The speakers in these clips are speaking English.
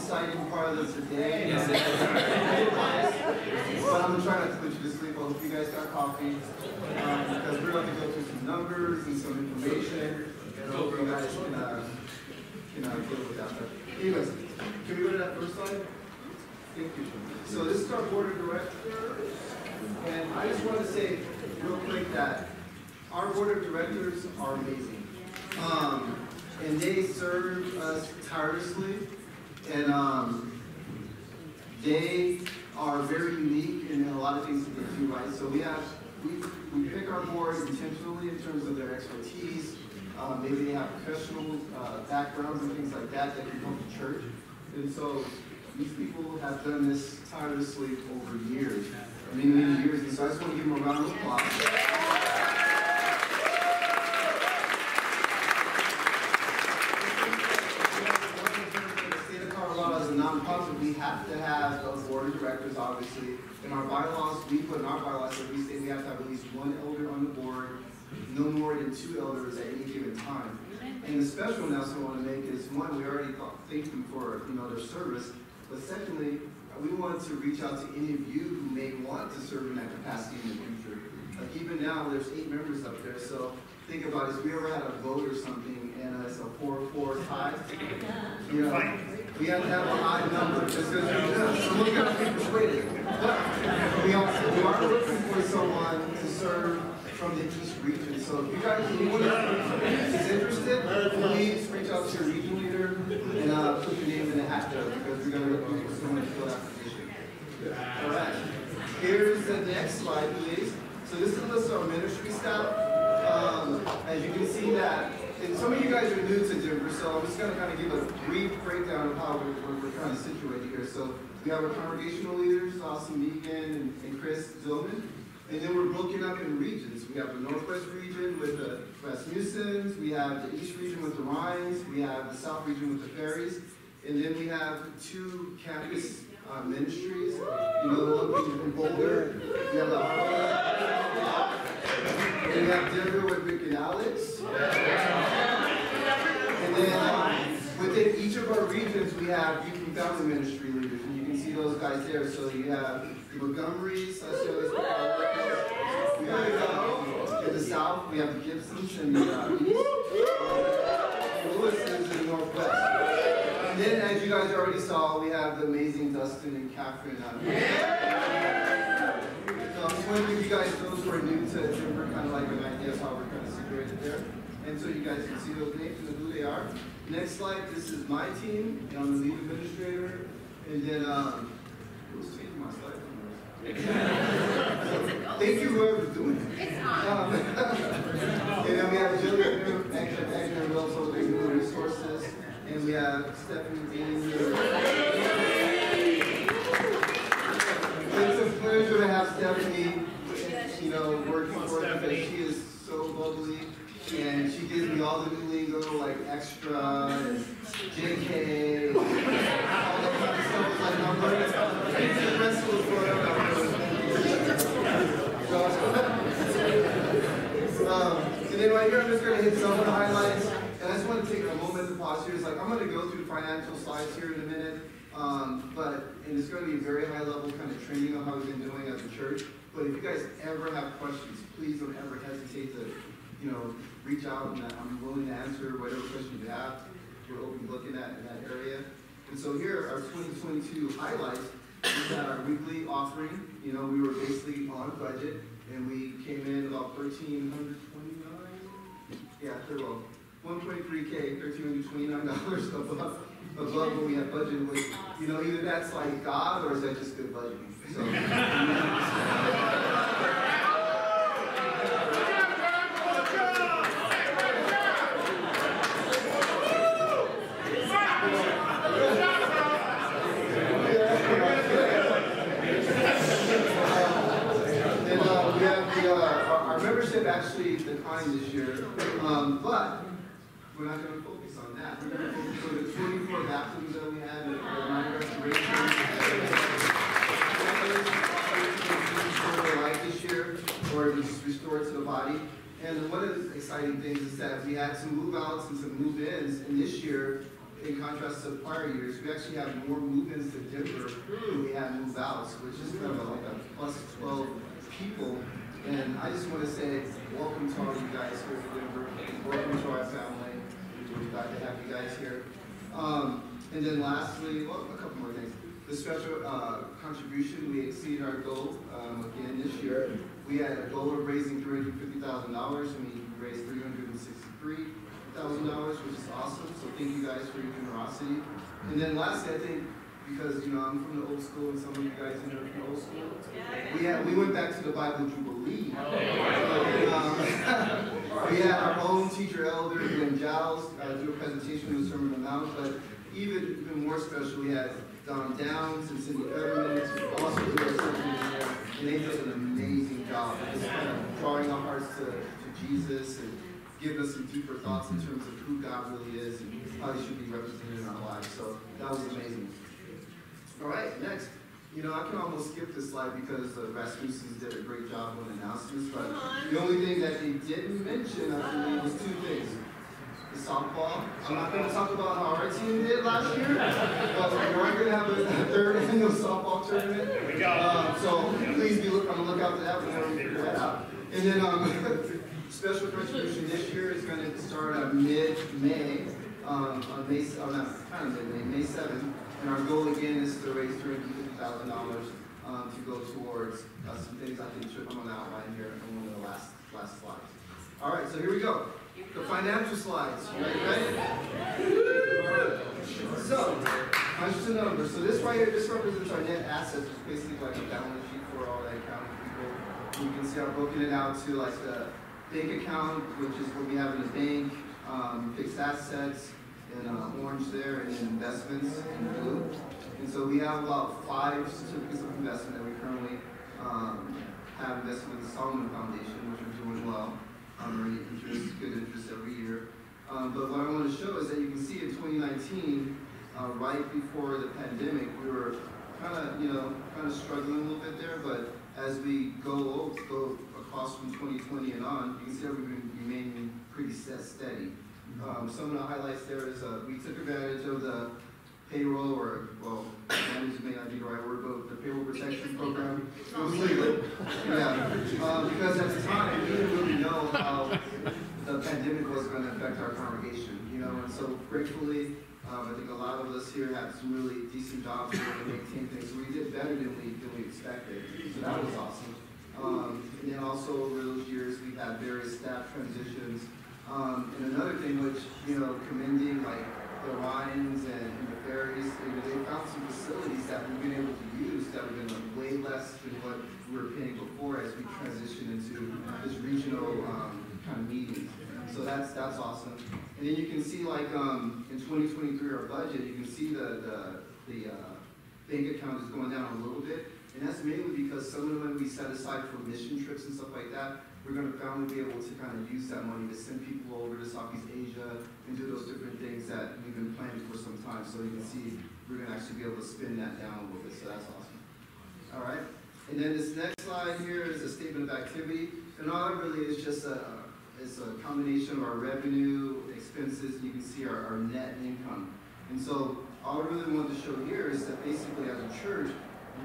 exciting part of the day. But I'm trying not to put you to sleep. I hope you guys got coffee. Because we're going to go through some numbers and some information. And I hope you guys can deal with that. But anyways, can we go to that first slide? Thank you. So this is our board of directors. And I just want to say real quick that our board of directors are amazing. And they serve us tirelessly. And they are very unique in a lot of things that they do, right? So we pick our boards intentionally in terms of their expertise. Maybe they have professional backgrounds and things like that that can help the church. And so these people have done this tirelessly over years, many, many years. And so I just want to give them a round of applause. Nonprofit, we have to have a board of directors, obviously. In our bylaws, we put in our bylaws that we say we have to have at least one elder on the board, no more than 2 elders at any given time. And the special announcement I want to make is, one, we already thank them for their service, but secondly, we want to reach out to any of you who may want to serve in that capacity in the future. Like even now, there's 8 members up there, so think about it. If we ever had a vote or something and it's a 4-4 tie, we have to have a high number just because we're looking at people persuaded. But we are looking for someone to serve from the East region. So if you guys, anyone is interested, please reach out to your region leader and put your name in the hat there because we're going to look for someone to fill that position. All right. Here's the next slide, please. So this is a list of our ministry staff. As you can see that, and some of you guys are new to Denver, so I'm just going to kind of give a brief breakdown of how we're kind of situated here. So we have our congregational leaders, Austin Megan and Chris Zillman, and then we're broken up in regions. We have the Northwest region with the Rasmussens, we have the East region with the Ryans, we have the South region with the Ferries, and then we have 2 campus ministries. The one in Boulder, we have the Harvard, and we have Denver with Rick and Alex. And then within each of our regions, we have youth and family ministry leaders, and you can see those guys there. So you have the Montgomerys, we have in the South, we have the Gibsons and the East, and Lewisons in the Northwest. And then, as you guys already saw, we have the amazing Dustin and Catherine. So I'm just wondering if you guys, those who are new to Denver, kind of like an idea of how we're kind of situated there. And so you guys can see those names and who they are. Next slide, this is my team, and I'm the lead administrator. And then, who's changing my slide? Thank you, whoever's doing it. And then we have Jill, Agner Wilson, Human Resources, and we have Stephanie Dean. It's a pleasure to have Stephanie, working for us because she is so bubbly. And she gives me all the new lingo, like extra, and JK, all that kind of stuff. It's like, I'm learning the rest of the and then right here, I'm just going to hit some of the highlights. And I just want to take a moment to pause here. It's like, I'm going to go through the financial slides here in a minute. And it's going to be a very high level kind of training on how we've been doing as a church. But if you guys ever have questions, please don't ever hesitate to reach out, and I'm willing to answer whatever questions you have. We're open looking at in that area. And so here are 2022 highlights. We had our weekly offering. We were basically on budget, and we came in about $1,329. Yeah, well, 1.3K, $1,329 above what we had budgeted. Which, either that's like God or is that just good budgeting? So. Our membership actually declined this year, but we're not going to focus on that. We're going to focus on the 24 baptisms that we had, the 9 restorations, their life this year, or just restored to the body. And one of the exciting things is that we had some move-outs and some move-ins, and this year in contrast to prior years, we actually have more move-ins to Denver than we had move-outs, which is kind of like a plus 12 people. And I just want to say, welcome to all you guys here in Denver. Welcome to our family. We're glad to have you guys here. And then lastly, well, a couple more things. The special contribution, we exceeded our goal again this year. We had a goal of raising $350,000, and we raised $363,000, which is awesome. So thank you guys for your generosity. And then lastly, I think, because I'm from the old school, and some of you guys are from the old school, we went back to the Bible Jubilee. We had our own teacher elder, Glenn Giles, do a presentation on the Sermon on the Mount, but even more special, we had Don Downs and Cindy Fetterman also did our sermon there, and they did an amazing job of just kind of drawing our hearts to Jesus and giving us some deeper thoughts in terms of who God really is and how He should be represented in our lives. So that was amazing. All right, next. I can almost skip this slide because Rasmussen's did a great job on announcements, but the only thing that they didn't mention, I believe, was two things. The softball. I'm not going to talk about how our team did last year, but we are going to have a third annual softball tournament. So please be on the lookout for that. We're going to figure that out. And then special contribution this year is going to start on mid-May, on May 7th. And our goal again is to raise $350,000 to go towards some things I can I'm going to outline here on one of the last slides. All right, so here we go. The financial slides. You ready? All right. So, hundreds of numbers. So this right here, this represents our net assets, which is basically like a balance sheet for all the accounting people. And you can see I've broken it out to like the bank account, which is what we have in the bank, fixed assets, in orange there, and then investments in blue. And so we have about 5 certificates of investment that we currently have invested with the Solomon Foundation, which are doing well. Earning interest, good interest every year. But what I want to show is that you can see in 2019, right before the pandemic, we were kind of struggling a little bit there. But as we go across from 2020 and on, you can see that we've been remaining pretty steady. Some of the highlights there is we took advantage of the payroll, manage may not be the right word, but the payroll protection program. It was legal. Yeah. Because at the time, we didn't really know how the pandemic was going to affect our congregation, and so gratefully, I think a lot of us here had some really decent jobs to maintain things, so we did better than we expected, so that was awesome. And then also over those years, we've had various staff transitions, and another thing which, commending like the Ryans and the Ferries, they found some facilities that we've been able to use that have been way less than what we were paying before as we transition into this regional kind of meetings. So that's awesome. And then you can see like in 2023 our budget, you can see the bank account is going down a little bit, and that's mainly because some of the money we set aside for mission trips and stuff like that, we're going to finally be able to kind of use that money to send people over to Southeast Asia and do those different things that we've been planning for some time. So you can see we're going to actually be able to spin that down a little bit. So that's awesome. All right. And then this next slide here is a statement of activity. And all it really is just it's a combination of our revenue, expenses, and you can see our net income. And so all I really wanted to show here is that basically as a church,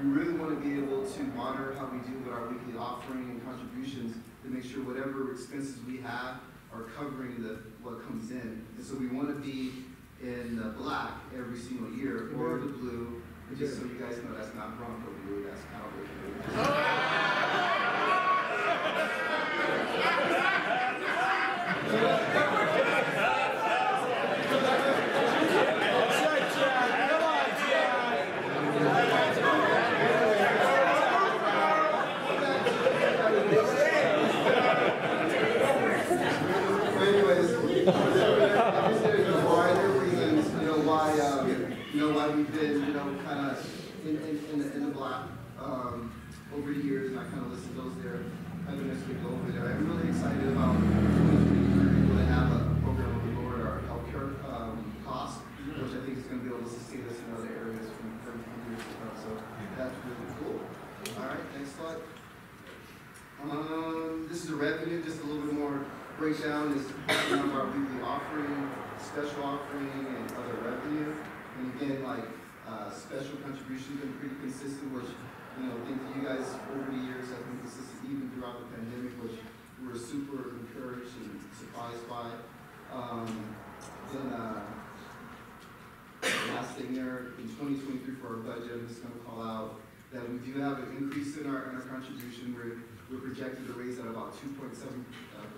we really want to be able to monitor how we do with our weekly offering and contributions to make sure whatever expenses we have are covering what comes in. And so we want to be in the black every single year, or the blue. And just so you guys know, that's not Bronco blue, that's Cowboy blue. Why we've been, kind of in the black over the years, and I kind of listed those there. I've been able to go over there. I'm really excited about 2023. We're going to have a program where we lower our healthcare costs, which I think is going to be able to sustain us in other areas from years to come. So that's really cool. All right, next slide. This is the revenue, just a little bit more breakdown is breaking up our weekly offering, special offering, and other revenue. And again, like special contributions have been pretty consistent, which I think you guys over the years have been consistent even throughout the pandemic, which we're super encouraged and surprised by. Last thing there, in 2023 for our budget, I'm just going to call out that we do have an increase in our contribution. We're projected to raise at about 2.7%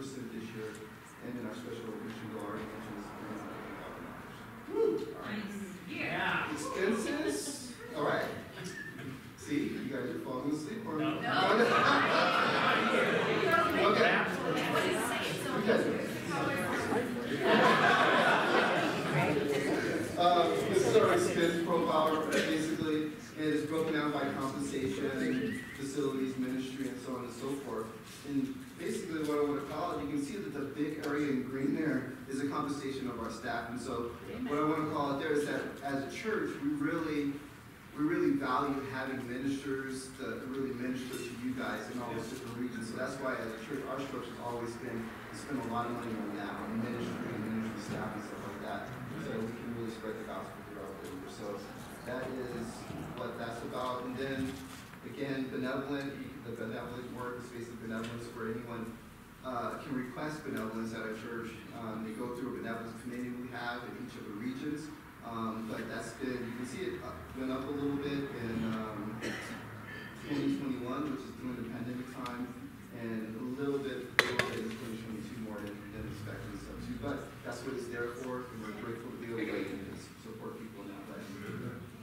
this year, and then our special mission goal already mentioned is $3,000. Woo! All right. Yeah. Expenses. All right. See, you guys are falling asleep or no? Okay. This is our expense profile, basically, and it's broken down by compensation, facilities, ministry, and so on and so forth. And basically what I want to call it, you can see that the big area in green there is a compensation of our staff. And so what I want to call it there is that as a church, we really value having ministers to really minister to you guys in all those different regions. So that's why as a church, our structure has always been to spend a lot of money on that, on ministry and ministry staff and stuff like that, so we can really spread the gospel throughout the river. So that is what that's about. And then again, the benevolent work is basically benevolence where anyone can request benevolence at our church. They go through a benevolence committee we have in each of the regions. But that's been, you can see it went up a little bit in 2021, which is during the pandemic time, and a little bit in 2022 more than expected and stuff too. But that's what it's there for, and we're grateful to be able to support people in that way.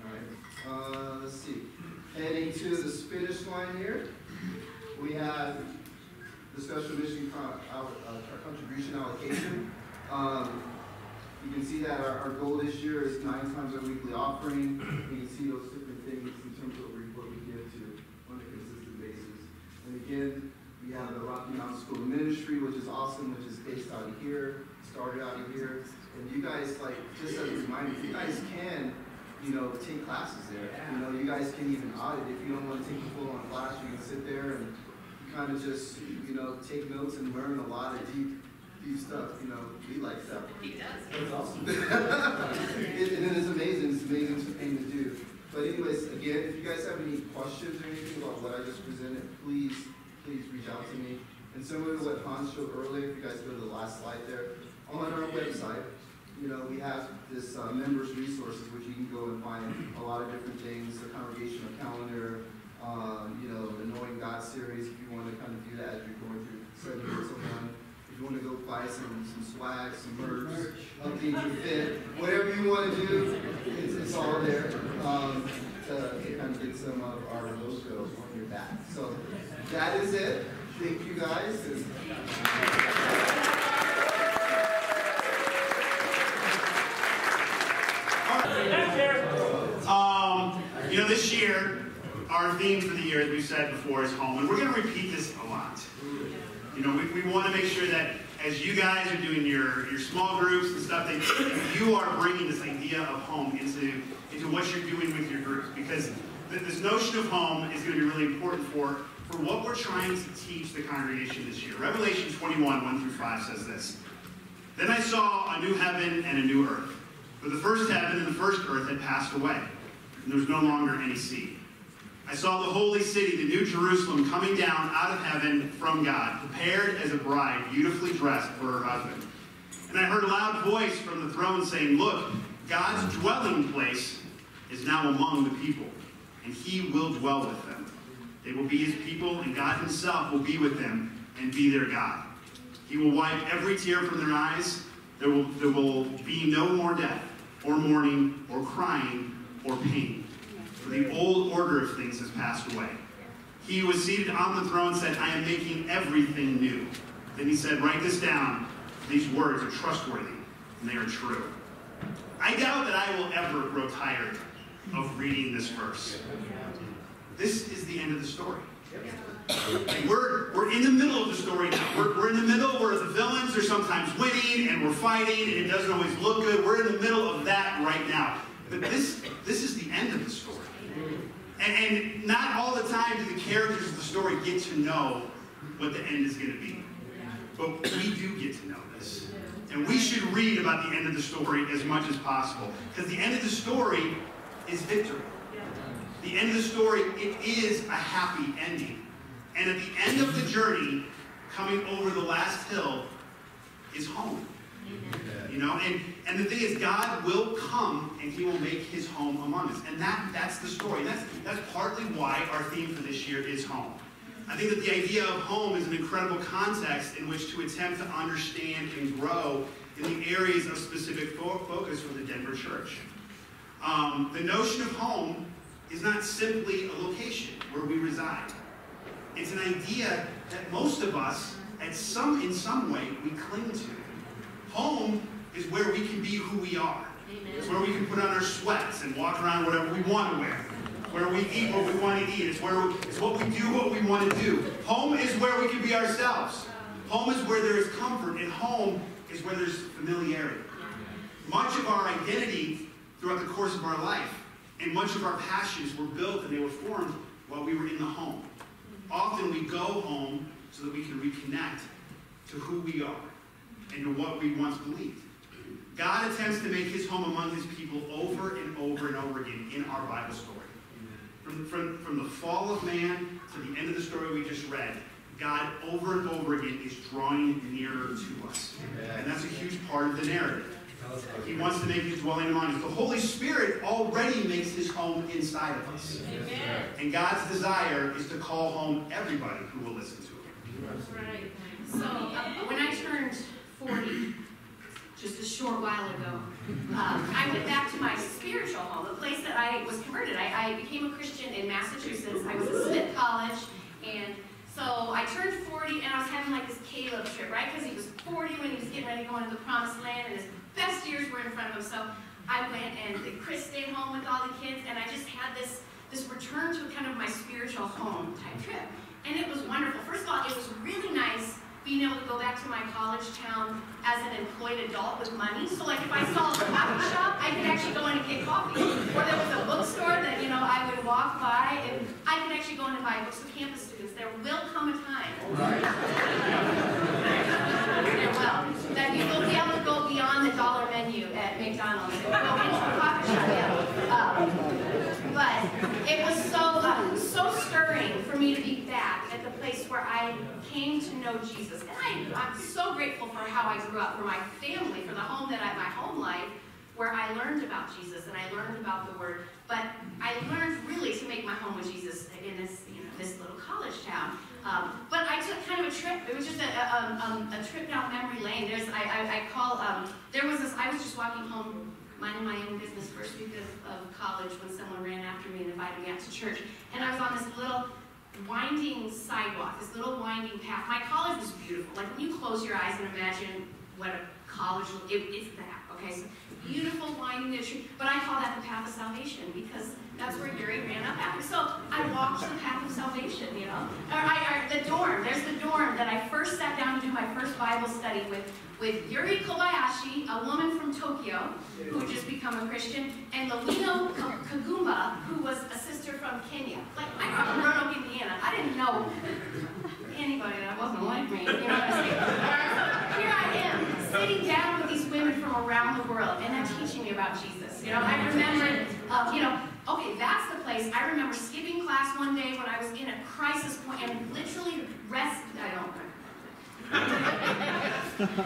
All right. Let's see. Heading to the finish line here, we have the special mission contribution allocation. You can see that our goal this year is 9 times our weekly offering. You can see those different things in terms of what we give to on a consistent basis. And again, we have the Rocky Mountain School of Ministry, which is awesome, which is based out of here, started out of here. And you guys, like, just as a reminder, you guys can, take classes there. You guys can even audit. If you don't want to take a full-on class, you can sit there and kind of just, take notes and learn a lot of deep stuff, we like stuff. He does. It's awesome. And it's amazing. It's amazing thing to do. But anyways, again, if you guys have any questions or anything about what I just presented, please reach out to me. And similar to what Hans showed earlier, if you guys go to the last slide there, on our website, we have this members resources, which you can go and find a lot of different things, the congregational calendar, the Knowing God series, if you want to kind of do that as you're going through studying with someone. If you want to go buy some swag, some merch, update your fit, whatever you want to do, it's all there to kind of get some of our logo on your back. So that is it. Thank you guys. This year, our theme for the year, as we've said before, is home. And we're going to repeat this a lot. We want to make sure that as you guys are doing your small groups and stuff, that you are bringing this idea of home into what you're doing with your groups. Because this notion of home is going to be really important for what we're trying to teach the congregation this year. Revelation 21, 1 through 5 says this. Then I saw a new heaven and a new earth. For the first heaven and the first earth had passed away, and there was no longer any sea. I saw the holy city, the new Jerusalem, coming down out of heaven from God, prepared as a bride, beautifully dressed for her husband. And I heard a loud voice from the throne saying, "Look, God's dwelling place is now among the people, and he will dwell with them. They will be his people, and God himself will be with them and be their God. He will wipe every tear from their eyes. There will be no more death, or mourning, or crying, or pain. For the old order of things has passed away." He who was seated on the throne said, "I am making everything new." Then he said, "Write this down. These words are trustworthy, and they are true." I doubt that I will ever grow tired of reading this verse. This is the end of the story. And we're in the middle of the story now. We're in the middle where the villains are sometimes winning, and we're fighting, and it doesn't always look good. We're in the middle of that right now. But this is the end of the story. And not all the time do the characters of the story get to know what the end is going to be. But we do get should read about the end of the story as much as possible. Because the end of the story is victory. The end of the story, it is a happy ending. And at the end of the journey, coming over the last hill, is home. You know, and the thing is, God will come and he will make his home among us. And that's the story. That's partly why our theme for this year is home. I think that the idea of home is an incredible context in which to attempt to understand and grow in the areas of specific focus for the Denver church. The notion of home is not simply a location where we reside. It's an idea that most of us, in some way, we cling to. Home is where we can be who we are. It's where we can put on our sweats and walk around whatever we want to wear. Where we eat what we want to eat. It's what we do what we want to do. Home is where we can be ourselves. Home is where there is comfort, and home is where there's familiarity. Much of our identity throughout the course of our life and much of our passions were built and they were formed while we were in the home. Often we go home so that we can reconnect to who we are and to what we once believed. God attempts to make his home among his people over and over and over again in our Bible story. From the fall of man to the end of the story we just read, God over and over again is drawing nearer to us. And that's a huge part of the narrative. He wants to make his dwelling among us. The Holy Spirit already makes his home inside of us. Amen. And God's desire is to call home everybody who will listen to him. That's right. So when I turned 40, just a short while ago, I went back to my spiritual home, the place that I was converted. I became a Christian in Massachusetts. I was at Smith College, and so I turned 40, and I was having like this Caleb trip, right? Because he was 40 when he was getting ready to go into the Promised Land, and his best years were in front of him. So I went, and Chris stayed home with all the kids, and I just had this return to kind of my spiritual home type trip. And it was wonderful. First of all, it was really nice being able to go back to my college town as an employed adult with money. So like if I saw a coffee shop, I could actually go in and get coffee. Or there was a bookstore that, you know, I would walk by and I could actually go in and buy books with campus students. There will come a time. There will. That you will be able to go beyond the dollar menu at McDonald's and go into a coffee shop. But it was so stirring for me to be back at the place where I came to know Jesus. And I'm so grateful for how I grew up, for my family, for the home my home life, where I learned about Jesus and I learned about the Word. But I learned really to make my home with Jesus in this, this little college town. But I took kind of a trip. It was just a trip down memory lane. I was just walking home, minding my own business first week of college when someone ran after me and invited me out to church. And I was on this little winding sidewalk, this little winding path. My college was beautiful. Like when you close your eyes and imagine what a college it's that, okay? So beautiful winding tree. But I call that the path of salvation because that's where Yuri ran up after. So I walked the path of salvation, the dorm. There's the dorm that I first sat down to do my first Bible study with Yuri Kobayashi, a woman from Tokyo who had just become a Christian, and Lolino Kagumba, who was a sister from Kenya. Like, I grew up in Roanoke, Indiana. I didn't know anybody that wasn't like me. You know what I'm saying? So here I am, sitting down with these women from around the world, and they're teaching me about Jesus. I remembered, okay, that's the place. I remember skipping class one day when I was in a crisis point and literally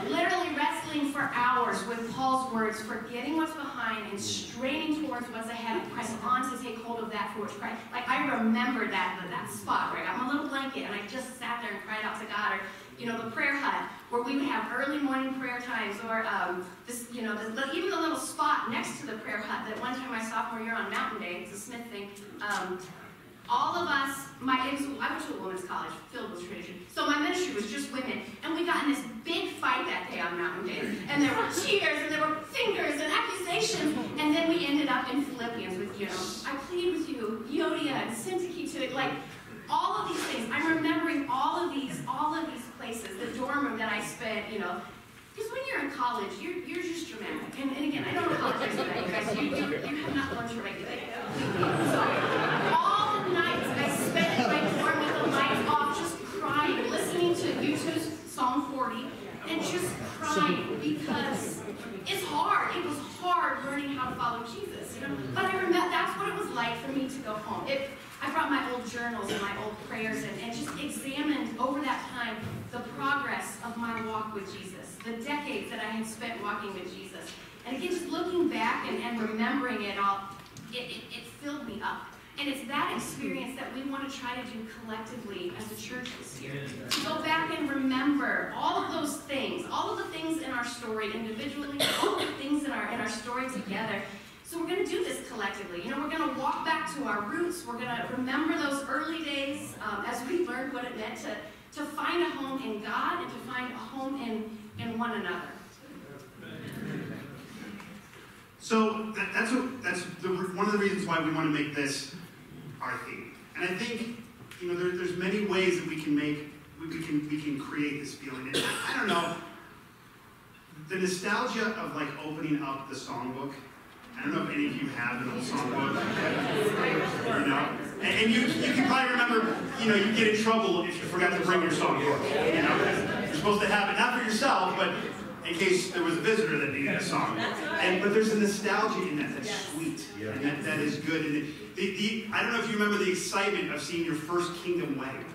literally wrestling for hours with Paul's words, forgetting what's behind and straining towards what's ahead and pressing on to take hold of that for which Christ. Like I remember that spot where I got my little blanket and I just sat there and cried out to God. Or the prayer hut where we would have early morning prayer times, or even the little spot next to the prayer hut that one time my sophomore year on Mountain Day, it's a Smith thing. All of us, I went to a women's college filled with tradition, so my ministry was just women, and we got in this big fight that day on Mountain Day, and there were cheers, and there were fingers, and accusations, and then we ended up in Philippians with, I plead with you, Yodia, and Syntyche to it, like, all of these things. I'm remembering all of these places, the dorm room that I spent, because when you're in college, you're just dramatic. And again, I don't apologize for that, you guys. You have not learned to regulate. So all the nights I spent in my dorm with the lights off, just crying, listening to YouTube's Psalm 40, and just crying because It's hard. It was hard learning how to follow Jesus, you know. But I remember that's what it was like for me to go home. I brought my old journals and my old prayers and just examined over that time the progress of my walk with Jesus, the decades that I had spent walking with Jesus. And again, just looking back and remembering it all, it filled me up. And it's that experience that we want to try to do collectively as a church this year. To go back and remember all of those things, all of the things in our story individually, all of the things in our story together. So we're going to do this collectively. You know, we're going to walk back to our roots. We're going to remember those early days as we learned what it meant to find a home in God and to find a home in one another. So that's one of the reasons why we want to make this our theme. And I think, you know, there's many ways that we can create this feeling. And I don't know, the nostalgia of like opening up the songbook. I don't know if any of you have an old songbook. You know, and you can probably remember, you know, you get in trouble if you forgot to bring your songbook. You know, you're supposed to have it not for yourself, but in case there was a visitor that needed a song. But there's a nostalgia in that that's sweet, and that is good. And I don't know if you remember the excitement of seeing your first Kingdom wedding.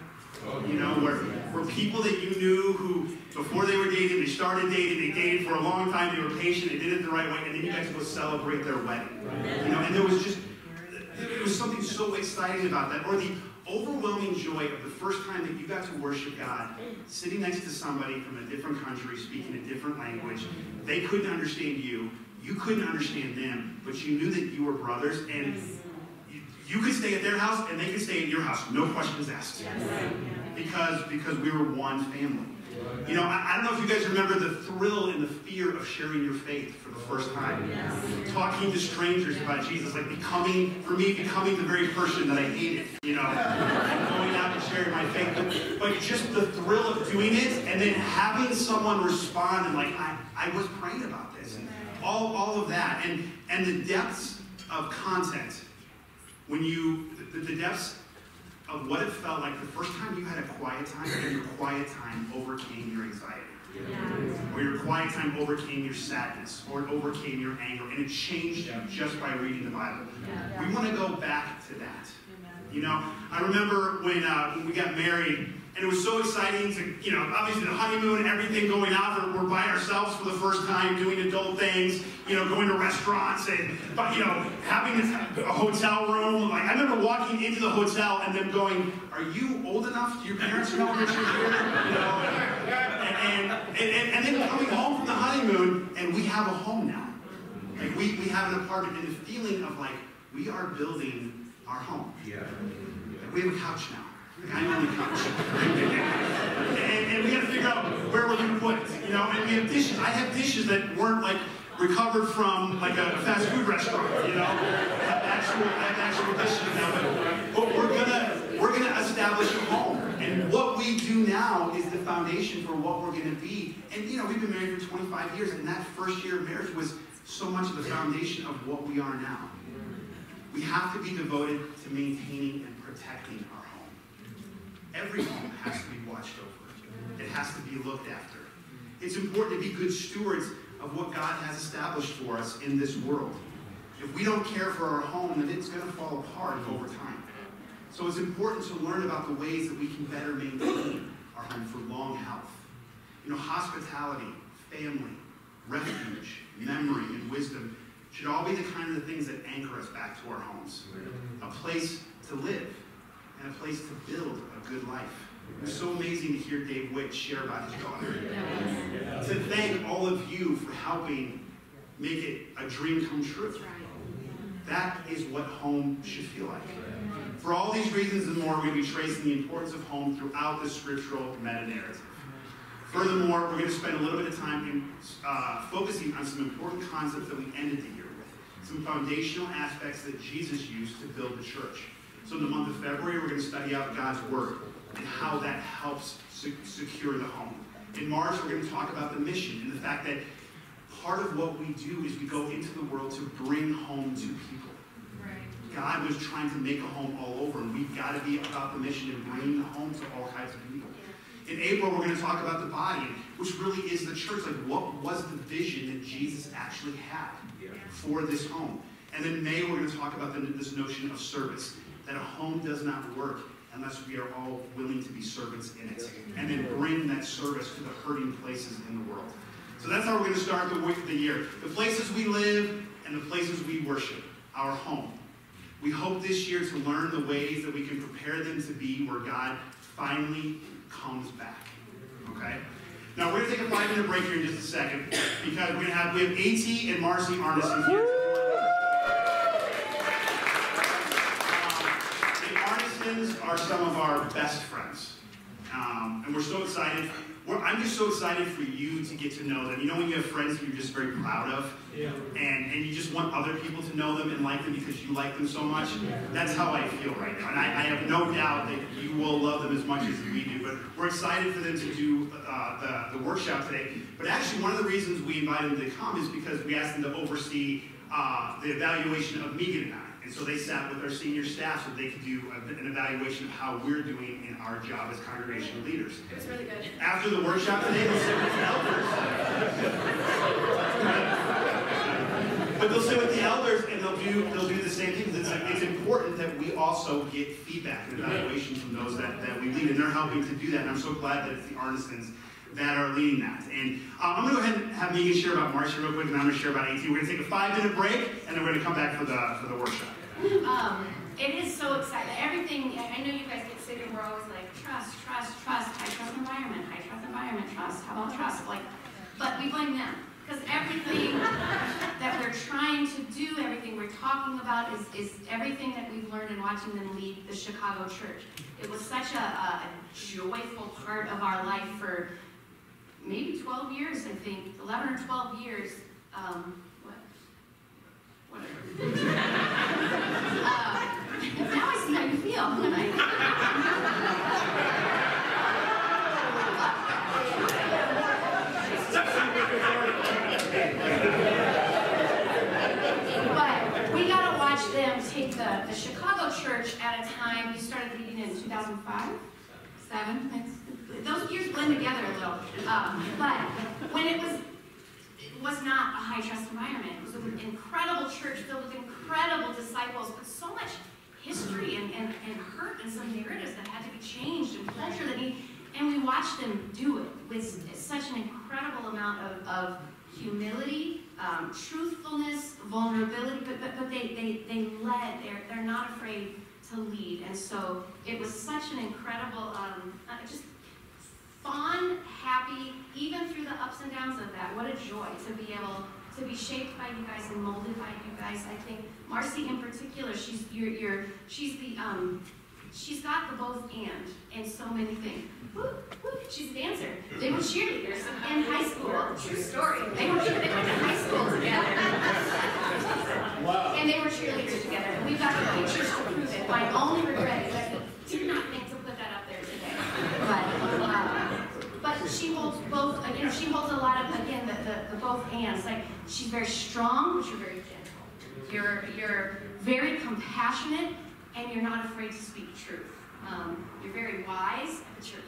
You know, where people that you knew who, before they were dating, they started dating, they dated for a long time, they were patient, they did it the right way, and then you got to go celebrate their wedding. You know, and there was something so exciting about that. Or the overwhelming joy of the first time that you got to worship God, sitting next to somebody from a different country, speaking a different language. They couldn't understand you, you couldn't understand them, but you knew that you were brothers, and you could stay at their house, and they could stay at your house, no questions asked. Because we were one family. You know, I don't know if you guys remember the thrill and the fear of sharing your faith for the first time. Talking to strangers about Jesus, like becoming the very person that I hated, you know, going out and sharing my faith. But just the thrill of doing it, and then having someone respond and like, I was praying about this. And all of that. And the depths of content, the depths of what it felt like the first time you had a quiet time, and your quiet time overcame your anxiety. Or your quiet time overcame your sadness, or it overcame your anger, and it changed you just by reading the Bible. We want to go back to that. You know, I remember when we got married, and it was so exciting to, you know, obviously the honeymoon and everything going out, we're by ourselves for the first time, doing adult things, you know, going to restaurants and, but, you know, having a hotel room. Like, I remember walking into the hotel and them going, "Are you old enough? Do your parents know that you're here?" You know, and then coming home from the honeymoon, and we have a home now. Like, we have an apartment, and the feeling of, like, we are building our home. Like, we have a couch now. I'm on the couch. and we had to figure out where we're going to put it. You know, and we have dishes. I have dishes that weren't like recovered from like a fast food restaurant. You know, I have actual dishes now. But we're gonna establish a home. And what we do now is the foundation for what we're going to be. And you know, we've been married for 25 years, and that first year of marriage was so much of the foundation of what we are now. We have to be devoted to maintaining and protecting our home. Every home has to be watched over. It has to be looked after. It's important to be good stewards of what God has established for us in this world. If we don't care for our home, then it's going to fall apart over time. So it's important to learn about the ways that we can better maintain our home for long health. You know, hospitality, family, refuge, memory, and wisdom should all be the kind of things that anchor us back to our homes. A place to live and a place to build a good life. It was so amazing to hear Dave Witt share about his daughter. To thank all of you for helping make it a dream come true. That is what home should feel like. For all these reasons and more, we're going to be tracing the importance of home throughout the scriptural meta-narrative. Furthermore, we're going to spend a little bit of time focusing on some important concepts that we ended the year with. Some foundational aspects that Jesus used to build the church. So in the month of February, we're going to study out God's Word and how that helps secure the home. In March, we're going to talk about the mission and the fact that part of what we do is we go into the world to bring home to people. God was trying to make a home all over, and we've got to be about the mission and bringing the home to all kinds of people. In April, we're going to talk about the body, which really is the church. Like, what was the vision that Jesus actually had for this home? And then May, we're going to talk about this notion of service, that a home does not work unless we are all willing to be servants in it, and then bring that service to the hurting places in the world. So that's how we're going to start the year. The places we live and the places we worship, our home. We hope this year to learn the ways that we can prepare them to be where God finally comes back. Okay? Now we're going to take a 5-minute break here in just a second, because we have A.T. and Marcy Arneson here. The Arnesons are some of our best friends. And we're so excited. I'm just so excited for you to get to know them. You know when you have friends who you're just very proud of? Yeah. And you just want other people to know them and like them because you like them so much? That's how I feel right now. And I have no doubt that you will love them as much as we do. But we're excited for them to do the workshop today. But actually, one of the reasons we invited them to come is because we asked them to oversee the evaluation of Megan and I. And so they sat with our senior staff so they could do an evaluation of how we're doing in our job as congregational leaders. It was really good. After the workshop today, they'll sit with the elders. But they'll sit with the elders and they'll do the same thing. It's important that we also get feedback and evaluation from those that we lead, and they're helping to do that. And I'm so glad that it's the Arnesons that are leading that. And I'm going to go ahead and have Megan share about Marcy real quick, and I'm going to share about A.T. We're going to take a 5-minute break, and then we're going to come back for the workshop. It is so exciting. Everything, I know you guys get sick and we're always like, trust, trust, trust, high trust environment, trust, how about trust? Like, but we blame them. Because everything that we're trying to do, everything we're talking about is everything that we've learned in watching them lead the Chicago church. It was such a joyful part of our life for maybe 12 years, I think, 11 or 12 years. Whatever. Now I see how you feel when But we got to watch them take the Chicago church at a time. You started leading in 2005, 7. Those years blend together a little. But when it was not a high-trust environment. It was an incredible church filled with incredible disciples, but so much history and hurt and some narratives that had to be changed and culture that and we watched them do it with such an incredible amount of humility, truthfulness, vulnerability, but they led. They're not afraid to lead. And so it was such an incredible, just fun, happy, even through the ups and downs of that. What a joy to be able to be shaped by you guys and molded by you guys. I think Marcy in particular, she's got the both and in so many things. She's a dancer. They were cheerleaders in high school. True story. They went to high school together. Wow. And they were cheerleaders together. And we've got the pictures to prove it. My only regret is I did not think to put that up there today. But she holds both, she holds a lot of, again, the both hands. Like, she's very strong, but you're very gentle. You're very compassionate, and you're not afraid to speak truth. You're very wise, but you're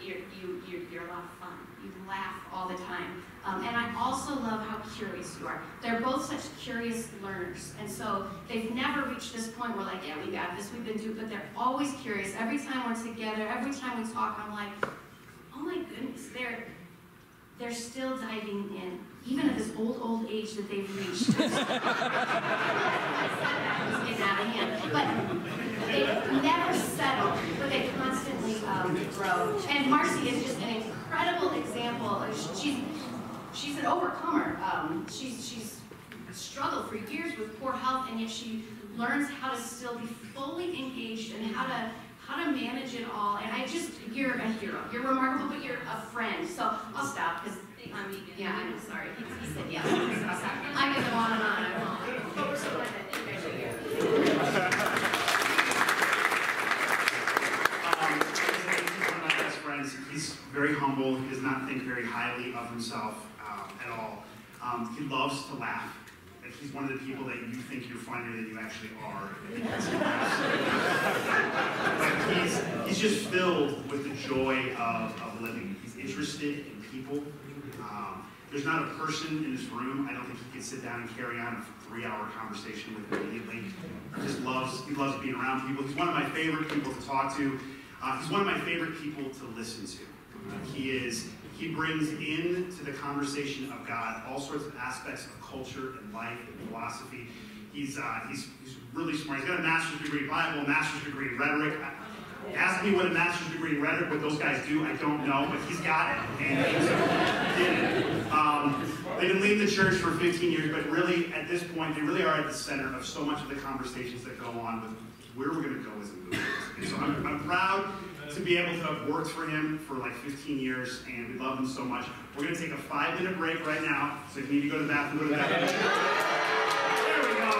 a lot of fun. You laugh all the time. And I also love how curious you are. They're both such curious learners. And so they've never reached this point where, like, yeah, we got this, we've been doing, but they're always curious. Every time we're together, every time we talk, I'm like, oh my goodness, they're still diving in, even at this old age that they've reached. It's getting out of hand. But they never settle, but they constantly grow. And Marcy is just an incredible example. She's an overcomer. She's struggled for years with poor health, and yet she learns how to still be fully engaged and how to manage it all. And you're a hero. You're remarkable, but you're a friend. So I'll stop because I'm sorry. He said yes. I can go on and on. I won't. But we're so glad that you guys are here. He's one of my best friends. He's very humble. He does not think very highly of himself at all. He loves to laugh. Like he's one of the people that you think you're funnier than you actually are. But he's just filled with the joy of living. He's interested in people. There's not a person in this room, I don't think he could sit down and carry on a 3-hour conversation with immediately. He loves being around people. He's one of my favorite people to talk to. He's one of my favorite people to listen to. He brings into the conversation of God all sorts of aspects of culture and life and philosophy. He's really smart. He's got a master's degree in Bible, a master's degree in rhetoric. Ask me what a master's degree in rhetoric, what those guys do, I don't know, but he's got it, and he did it. They've been leading the church for 15 years, but really, at this point, they really are at the center of so much of the conversations that go on with where we're going to go as a movement. And so I'm proud to be able to have worked for him for like 15 years, and we love him so much. We're going to take a 5-minute break right now, so if you need to go to the bathroom, go to the bathroom. There we go.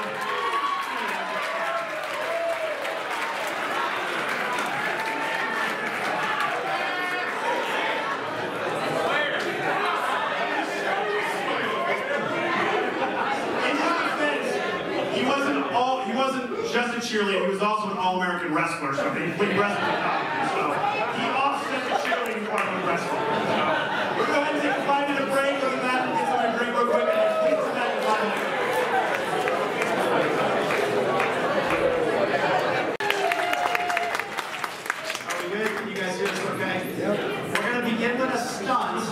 Just a cheerleader, he was also an All-American wrestler, so he played wrestling top. So he offset the cheerleading part of the wrestling. So we're going to go ahead and take a 5-minute break, go to the bathroom, get something to drink real quick, and then come back in 5 minutes. Are we good? Can you guys hear us okay? Yep. We're going to begin with a stunt,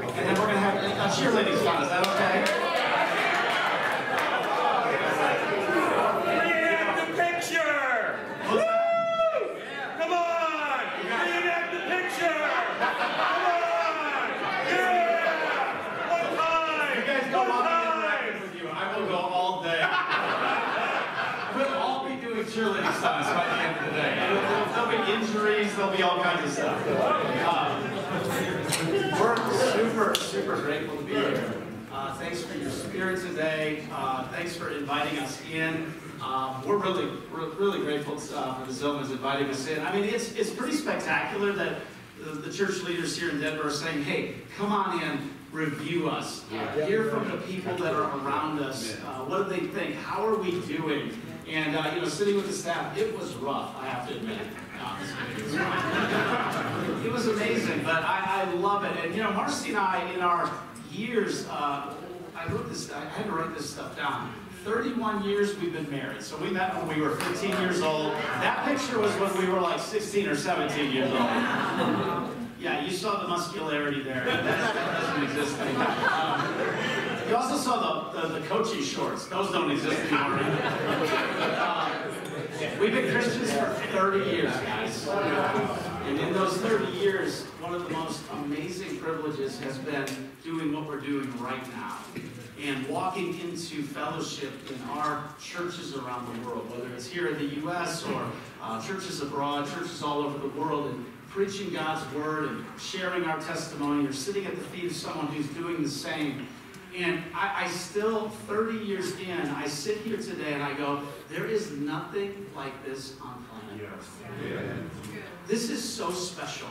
and then we're going to have a cheerleading stunt. Is that okay? Cheerleading stunts by the end of the day. There'll be injuries, there'll be all kinds of stuff. We're super grateful to be here. Thanks for your spirit today. Thanks for inviting us in. We're really grateful for the Zillmans inviting us in. I mean, it's pretty spectacular that the church leaders here in Denver are saying, hey, come on in, review us. Hear from the people that are around us. What do they think? How are we doing? And, sitting with the staff, it was rough, I have to admit. It was amazing, but I love it. And, Marcy and I, in our years, I had to write this stuff down. 31 years we've been married. So we met when we were 15 years old. That picture was when we were like 16 or 17 years old. Yeah, you saw the muscularity there. That doesn't exist anymore. You also saw the coaching shorts. Those don't exist anymore. We've been Christians for 30 years, guys. And in those 30 years, one of the most amazing privileges has been doing what we're doing right now. And walking into fellowship in our churches around the world, whether it's here in the U.S. or churches abroad, churches all over the world, and preaching God's word and sharing our testimony or sitting at the feet of someone who's doing the same. And I still, 30 years in, I sit here today and I go, there is nothing like this on planet Earth. Yeah. This is so special.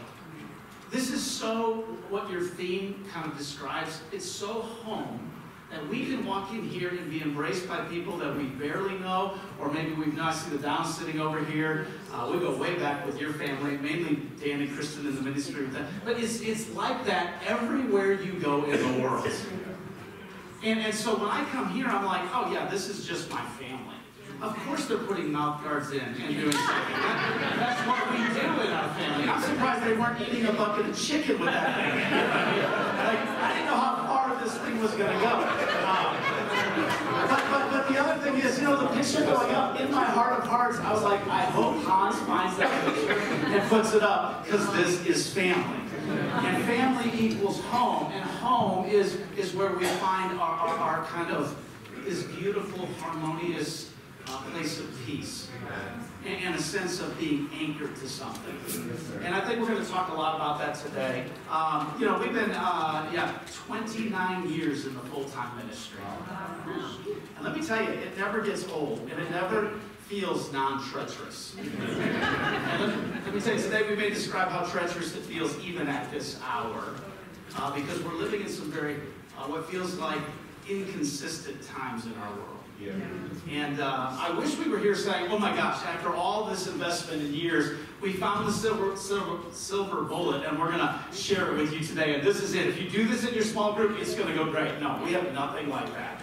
This is so what your theme kind of describes. It's so home that we can walk in here and be embraced by people that we barely know, or maybe we've not seen the Downs sitting over here. We go way back with your family, mainly Dan and Kristen in the ministry with that. But it's like that everywhere you go in the world. And so when I come here, I'm like, oh yeah, this is just my family. Of course they're putting mouth guards in and doing something. That's what we do in our family. I'm surprised they weren't eating a bucket of chicken with that thing. I didn't know how far this thing was going to go. But the other thing is, the picture going up, in my heart of hearts, I was like, I hope Hans finds that picture and puts it up, because this is family. And family equals home, and home is where we find our kind of this beautiful, harmonious place of peace and a sense of being anchored to something. And I think we're going to talk a lot about that today. We've been 29 years in the full-time ministry. And let me tell you, it never gets old, and it never feels non-treacherous. And let me tell you, today we may describe how treacherous it feels even at this hour, because we're living in some very, what feels like inconsistent times in our world. Yeah. And I wish we were here saying, oh my gosh, after all this investment in years, we found the silver bullet, and we're going to share it with you today. And this is it. If you do this in your small group, it's going to go great. No, we have nothing like that.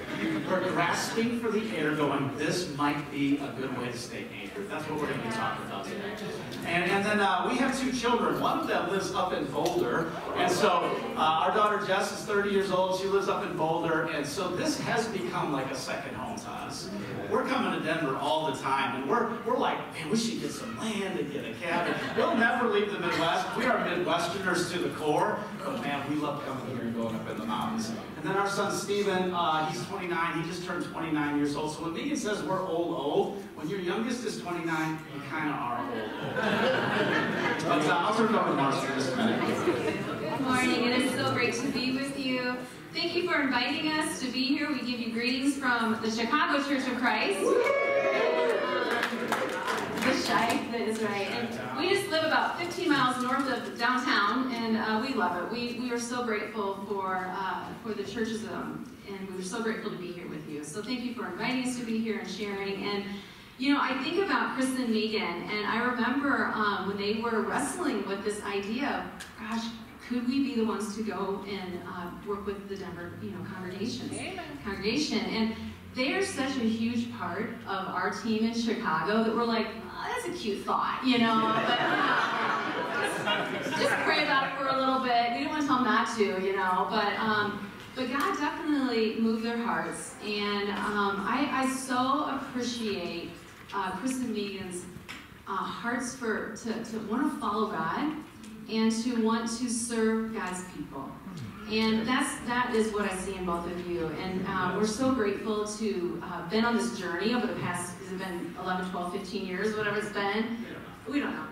We're grasping for the air, going, this might be a good way to stay anchored. That's what we're going to be talking about today. And then we have 2 children. One of them lives up in Boulder. And so our daughter Jess is 30 years old. She lives up in Boulder. And so this has become like a second home to us. We're coming to Denver all the time. And we're like, man, we should get some land and get a cabin. We'll never leave the Midwest. We are Midwesterners to the core. But man, we love coming here and going up in the mountains. And then our son Steven, he's 29. He just turned 29 years old. So when Megan says we're old, when your youngest is 29, you kind of are old. But I'll turn it over to Marcia in just a minute. Good morning. It is so great to be with you. Thank you for inviting us to be here. We give you greetings from the Chicago Church of Christ. That is right. And we just live about 15 miles north of downtown, and we love it. We are so grateful for the churches, and we were so grateful to be here with you. So thank you for inviting us to be here and sharing. And you know, I think about Chris and Megan, and I remember when they were wrestling with this idea of, gosh, could we be the ones to go and work with the Denver, congregation? And they are such a huge part of our team in Chicago that we're like, oh, that's a cute thought, you know, but just pray about it for a little bit. We don't want to tell them not to, you know, but God definitely moved their hearts, and I so appreciate Chris and Megan's hearts to want to follow God and to want to serve God's people. And that is what I see in both of you. And we're so grateful to have been on this journey over the past, has it been 11, 12, 15 years, whatever it's been? We don't know.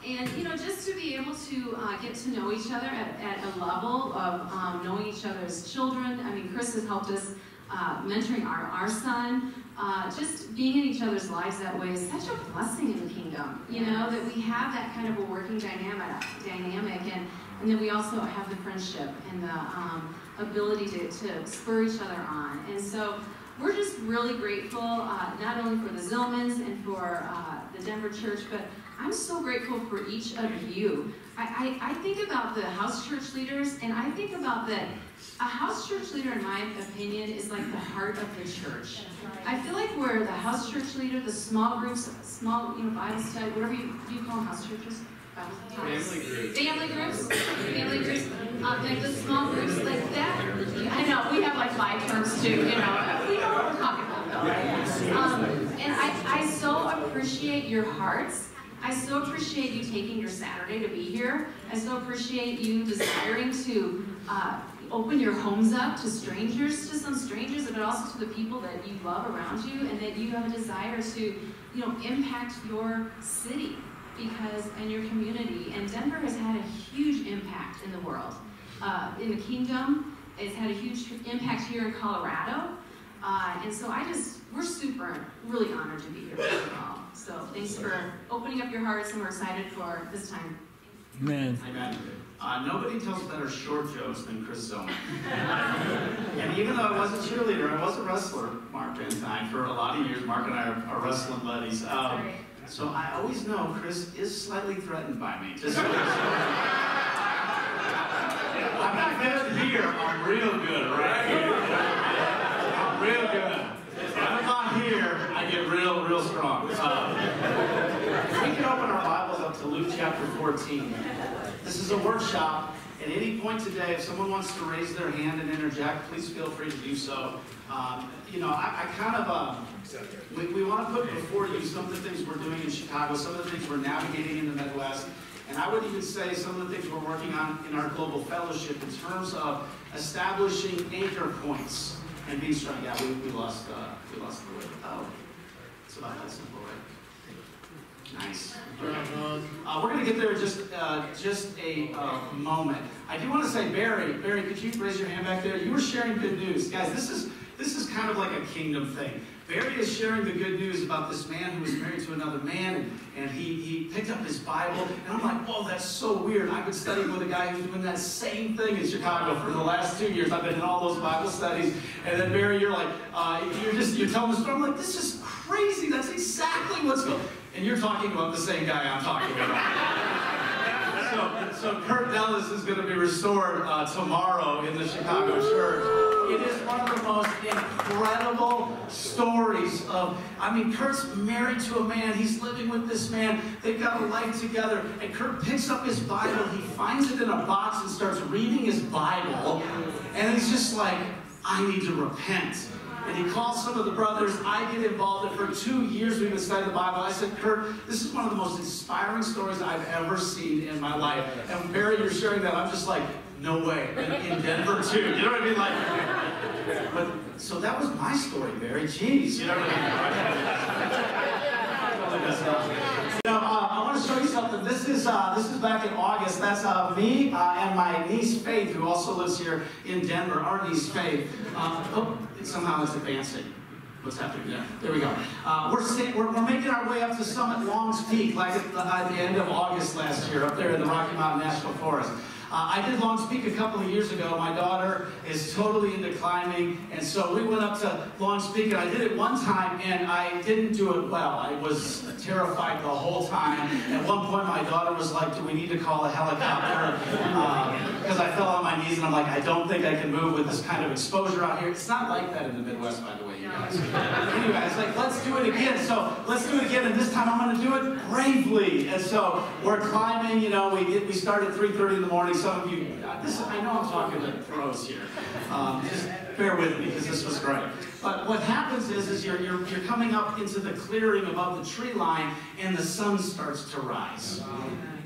And, you know, just to be able to get to know each other at a level of knowing each other's children. I mean, Chris has helped us mentoring our son. Just being in each other's lives that way is such a blessing in the kingdom, you know, that we have that kind of a working dynamic and then we also have the friendship and the ability to spur each other on. And so we're just really grateful, not only for the Zillmans and for the Denver church, but I'm so grateful for each of you. I think about the house church leaders, and I think about that a house church leader, in my opinion, is like the heart of the church. I feel like we're the house church leader, the small groups, Bible study, whatever you call them, house churches? Family groups, like the small groups, like that. I know, we have like 5 terms too, you know. We know what we're talking about though, right? And I so appreciate your hearts. I so appreciate you taking your Saturday to be here. I so appreciate you desiring to open your homes up to strangers, to some strangers, but also to the people that you love around you, and that you have a desire to, impact your city and your community. And Denver has had a huge impact in the world. In the kingdom, it's had a huge impact here in Colorado. And so we're really honored to be here with you all. So thanks for opening up your hearts, and we're excited for this time. Amen. Amen. Nobody tells better short jokes than Chris Zillman. And even though I was a cheerleader, I was a wrestler, Mark Van Tine, for a lot of years. Mark and I are wrestling buddies. So I always know Chris is slightly threatened by me. Just so I'm not good here. I'm real good, right? I'm real good. If I'm not here, I get real strong. If we can open our Bibles up to Luke chapter 14. This is a workshop. At any point today, if someone wants to raise their hand and interject, please feel free to do so. We want to put before you some of the things we're doing in Chicago, some of the things we're navigating in the Midwest, and I would even say some of the things we're working on in our global fellowship in terms of establishing anchor points and being strong. Yeah, we lost the way. Oh, it's about that simple, right? Nice. We're going to get there in just a moment. I do want to say, Barry, could you raise your hand back there? You were sharing good news. Guys, this is this is kind of like a kingdom thing. Barry is sharing the good news about this man who was married to another man, and he picked up his Bible, and I'm like, whoa, that's so weird. I've been studying with a guy who's doing that same thing in Chicago for the last 2 years. I've been in all those Bible studies, and then Barry, you're like, you're telling the story. I'm like, this is crazy. That's exactly what's going on. And you're talking about the same guy I'm talking about. So Kurt Nellis is going to be restored tomorrow in the Chicago church. It is one of the most incredible stories of, Kurt's married to a man. He's living with this man. They've got a life together. And Kurt picks up his Bible. He finds it in a box and starts reading his Bible. And he's just like, I need to repent. And he calls some of the brothers. I get involved. And for 2 years we've been studying the Bible. I said, Kurt, this is one of the most inspiring stories I've ever seen in my life. And Barry, you're sharing that. I'm just like, no way. In Denver too. You know what I mean? Like, but so that was my story, Barry. Jeez. You know what I mean? I want to show you something. This is back in August. That's me and my niece Faith, who also lives here in Denver. Our niece Faith. Somehow it's advancing. What's happening there? There we go. We're making our way up to Summit Longs Peak, like at the end of August last year, up there in the Rocky Mountain National Forest. I did Longs Peak a couple of years ago. My daughter is totally into climbing, and so we went up to Longs Peak, and I did it one time, and I didn't do it well. I was terrified the whole time. At one point, my daughter was like, do we need to call a helicopter? Because I fell on my knees, and I'm like, I don't think I can move with this kind of exposure out here. It's not like that in the Midwest, by the way, you guys. Anyway, I was like, let's do it again. So let's do it again, and this time I'm going to do it bravely. And so we're climbing, we started at 3:30 in the morning. Some of you, I know I'm talking to pros here. Just bear with me because this was great. But what happens is you're coming up into the clearing above the tree line, and the sun starts to rise.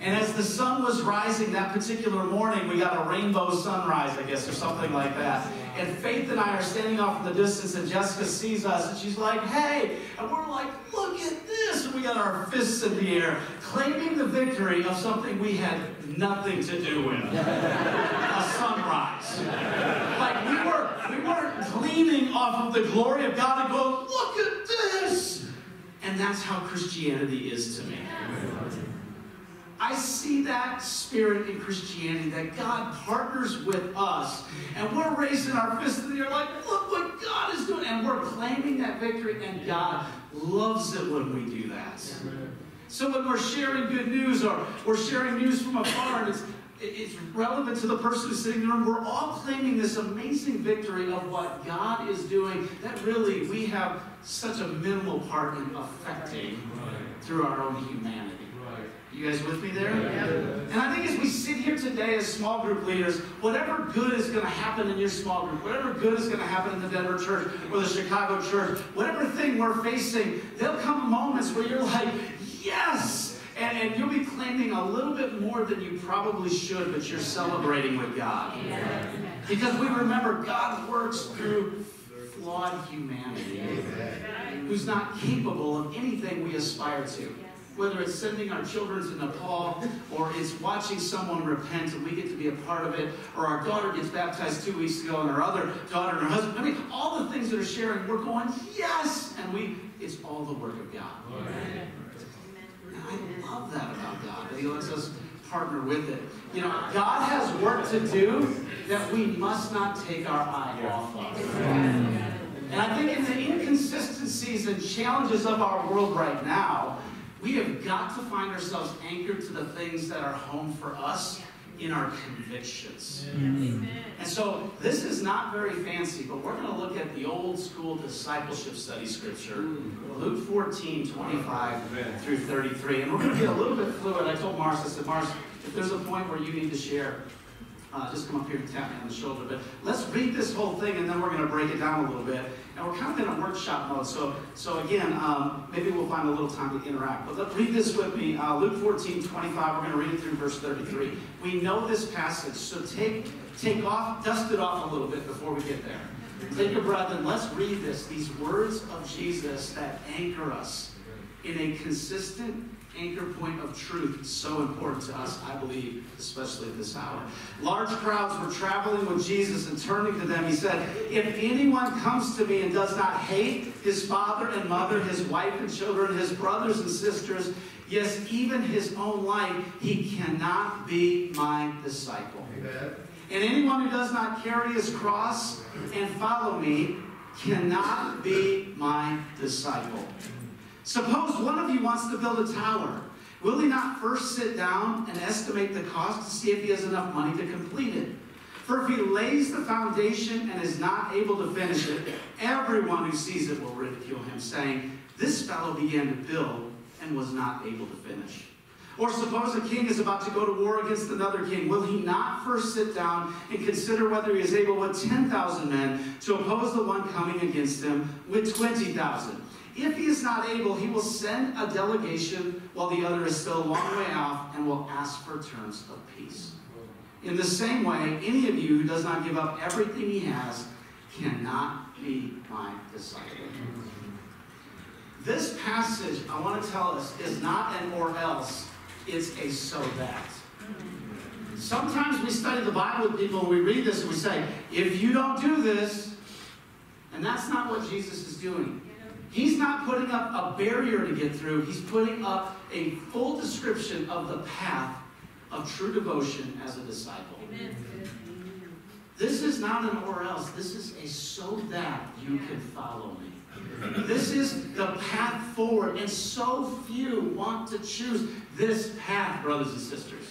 And as the sun was rising that particular morning, we got a rainbow sunrise, I guess, or something like that. And Faith and I are standing off in the distance, and Jessica sees us, and she's like, hey! And we're like, look at this! And we got our fists in the air, claiming the victory of something we had nothing to do with. A sunrise. Like, we weren't gleaning off of the glory of God and going, look at this! And that's how Christianity is to me. I see that spirit in Christianity, that God partners with us, and we're raising our fists in the air like, look what God is doing, and we're claiming that victory, and God loves it when we do that. So when we're sharing good news, or we're sharing news from afar, and it's relevant to the person who's sitting in the room, we're all claiming this amazing victory of what God is doing that really we have such a minimal part in affecting through our own humanity. You guys with me there? Yeah. And I think as we sit here today as small group leaders, whatever good is going to happen in your small group, whatever good is going to happen in the Denver church or the Chicago church, whatever thing we're facing, there'll come moments where you're like, yes! And you'll be claiming a little bit more than you probably should, but you're celebrating with God. Yeah. Because we remember God works through flawed humanity, who's not capable of anything we aspire to. Whether it's sending our children to Nepal, or it's watching someone repent and we get to be a part of it, or our daughter gets baptized 2 weeks ago and our other daughter and her husband. All the things that are sharing, we're going, yes! And it's all the work of God. Amen. And I love that about God, that He lets us partner with it. God has work to do that we must not take our eye off of. And I think in the inconsistencies and challenges of our world right now, we have got to find ourselves anchored to the things that are home for us in our convictions. Amen. And so this is not very fancy, but we're going to look at the old school discipleship study scripture, Luke 14, 25 through 33. And we're going to get a little bit fluid. I told Mars, I said, Mars, if there's a point where you need to share, just come up here and tap me on the shoulder. But let's read this whole thing, and then we're going to break it down a little bit. And we're kind of in a workshop mode. So again, maybe we'll find a little time to interact. But let's read this with me. Luke 14, 25. We're going to read it through verse 33. We know this passage, so dust it off a little bit before we get there. Take your breath and let's read this. These words of Jesus that anchor us in a consistent anchor point of truth is so important to us, I believe, especially at this hour. Large crowds were traveling with Jesus, and turning to them, he said, if anyone comes to me and does not hate his father and mother, his wife and children, his brothers and sisters, yes, even his own life, he cannot be my disciple. Amen. And anyone who does not carry his cross and follow me cannot be my disciple. Suppose one of you wants to build a tower. Will he not first sit down and estimate the cost to see if he has enough money to complete it? For if he lays the foundation and is not able to finish it, everyone who sees it will ridicule him, saying, this fellow began to build and was not able to finish. Or suppose a king is about to go to war against another king. Will he not first sit down and consider whether he is able with 10,000 men to oppose the one coming against him with 20,000? If he is not able, he will send a delegation while the other is still a long way off and will ask for terms of peace. In the same way, any of you who does not give up everything he has cannot be my disciple. This passage, I want to tell us, is not an or else. It's a so that. Sometimes we study the Bible with people and we read this and we say, if you don't do this, and that's not what Jesus is doing. He's not putting up a barrier to get through. He's putting up a full description of the path of true devotion as a disciple. Amen. This is not an or else. This is a so that you can follow me. This is the path forward. And so few want to choose this path, brothers and sisters.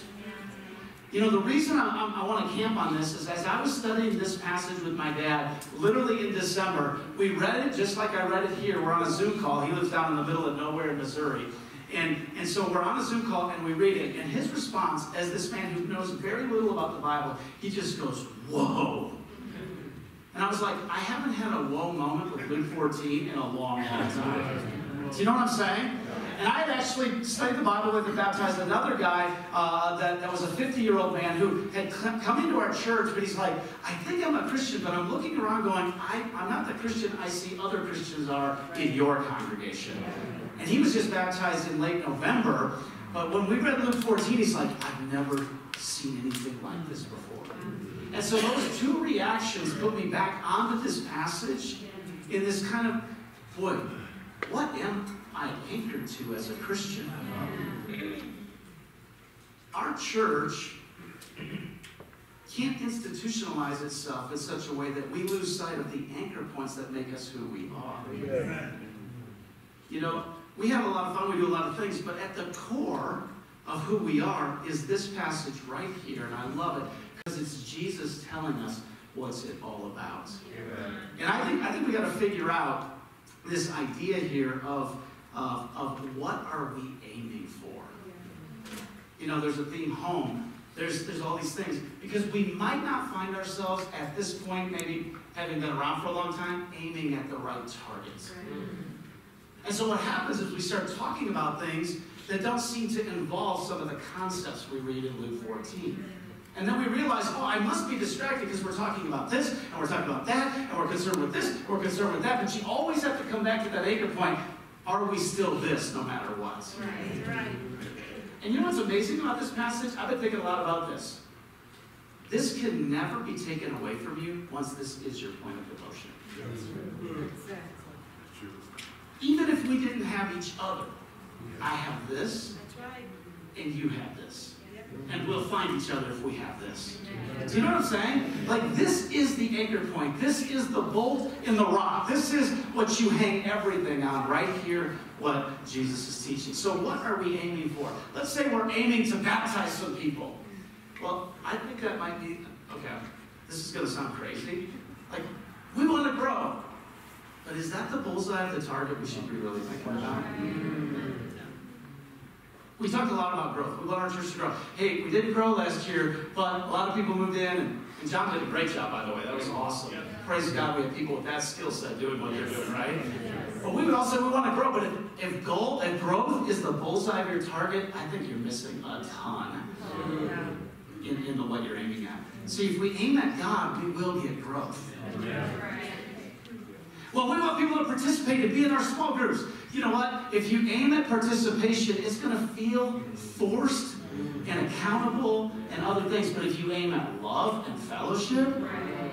You know, the reason I want to camp on this is as I was studying this passage with my dad, literally in December, we read it just like I read it here. We're on a Zoom call. He lives down in the middle of nowhere in Missouri. And so we're on a Zoom call and we read it. And his response, as this man who knows very little about the Bible, he just goes, whoa. And I was like, I haven't had a whoa moment with Luke 14 in a long, long time. Do you know what I'm saying? And I had actually studied the Bible with and baptized another guy that was a 50-year-old man who had come into our church, but he's like, I think I'm a Christian, but I'm looking around going, I'm not the Christian I see other Christians are in your congregation. And he was just baptized in late November, but when we read Luke 14, he's like, I've never seen anything like this before. And so those two reactions put me back onto this passage in this kind of, boy, what am I anchored to as a Christian? Our church can't institutionalize itself in such a way that we lose sight of the anchor points that make us who we are. You know, we have a lot of fun, we do a lot of things, but at the core of who we are is this passage right here, and I love it because it's Jesus telling us what's it all about. And I think we got to figure out this idea here of what are we aiming for? You know, there's a theme, home. There's all these things. Because we might not find ourselves at this point, maybe having been around for a long time, aiming at the right targets. And so what happens is we start talking about things that don't seem to involve some of the concepts we read in Luke 14. And then we realize, oh, I must be distracted because we're talking about this, and we're talking about that, and we're concerned with this, and we're concerned with that. But you always have to come back to that anchor point. Are we still this no matter what? Right. And you know what's amazing about this passage? I've been thinking a lot about this. This can never be taken away from you once this is your point of devotion. Even if we didn't have each other. I have this, and you have this. And we'll find each other if we have this. Do you know what I'm saying? Like, this is the anchor point. This is the bolt in the rock. This is what you hang everything on right here, what Jesus is teaching. So what are we aiming for? Let's say we're aiming to baptize some people. Well, I think that might be, okay, this is going to sound crazy. Like, we want to grow. But is that the bullseye of the target we should be really thinking about? We talked a lot about growth. We want our church to grow. Hey, we didn't grow last year, but a lot of people moved in, and John did a great job, by the way. That was awesome. Yeah. Praise God, we have people with that skill set doing what they're doing, right? But we would also, we want to grow, but if growth is the bullseye of your target, I think you're missing a ton in the what you're aiming at. See, if we aim at God, we will get growth. Well, we want people to participate and be in our small groups. you know what? If you aim at participation, it's going to feel forced and accountable and other things. But if you aim at love and fellowship,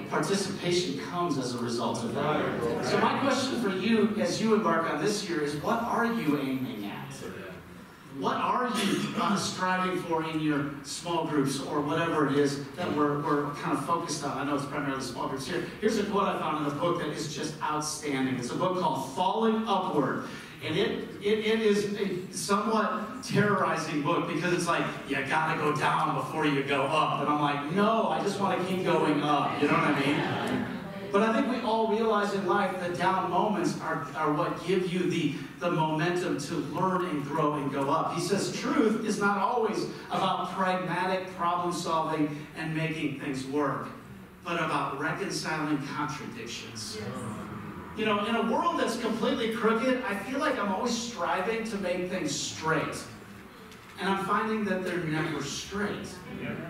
participation comes as a result of that. So my question for you as you embark on this year is, what are you aiming at? What are you striving for in your small groups or whatever it is that we're kind of focused on? I know it's primarily small groups here. Here's a quote I found in a book that is just outstanding. It's a book called Falling Upward. And it is a somewhat terrorizing book because it's like, you gotta go down before you go up. And I'm like, no, I just want to keep going up. You know what I mean? But I think we all realize in life that down moments are what give you the momentum to learn and grow and go up. He says truth is not always about pragmatic problem solving and making things work, but about reconciling contradictions. You know, in a world that's completely crooked, I feel like I'm always striving to make things straight. And I'm finding that they're never straight.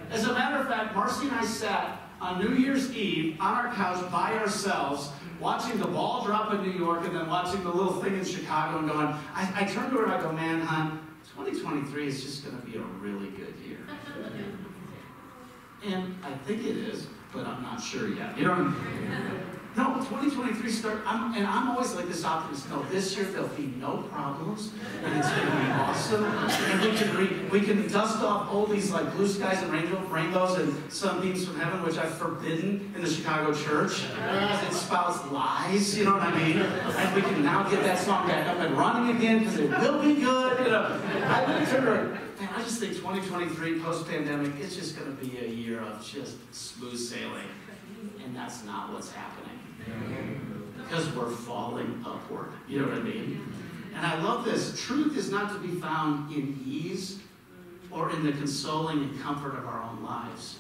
As a matter of fact, Marcy and I sat on New Year's Eve on our couch by ourselves, watching the ball drop in New York and then watching the little thing in Chicago and going, I turned to her and I go, man, hon, 2023 is just going to be a really good year. And I think it is, but I'm not sure yet. You know what I mean? No, 2023 and I'm always like this optimist. No, this year there'll be no problems, and it's going to be awesome. And we can dust off all these like blue skies and rainbows and sunbeams from heaven, which I've forbidden in the Chicago church, because it spouts lies. You know what I mean? And we can now get that song back up and running again because it will be good. You know, I look at her, man, I just think 2023 post-pandemic, it's just going to be a year of just smooth sailing, and that's not what's happening. Because we're falling upward. You know what I mean? And I love this. Truth is not to be found in ease or in the consoling and comfort of our own lives.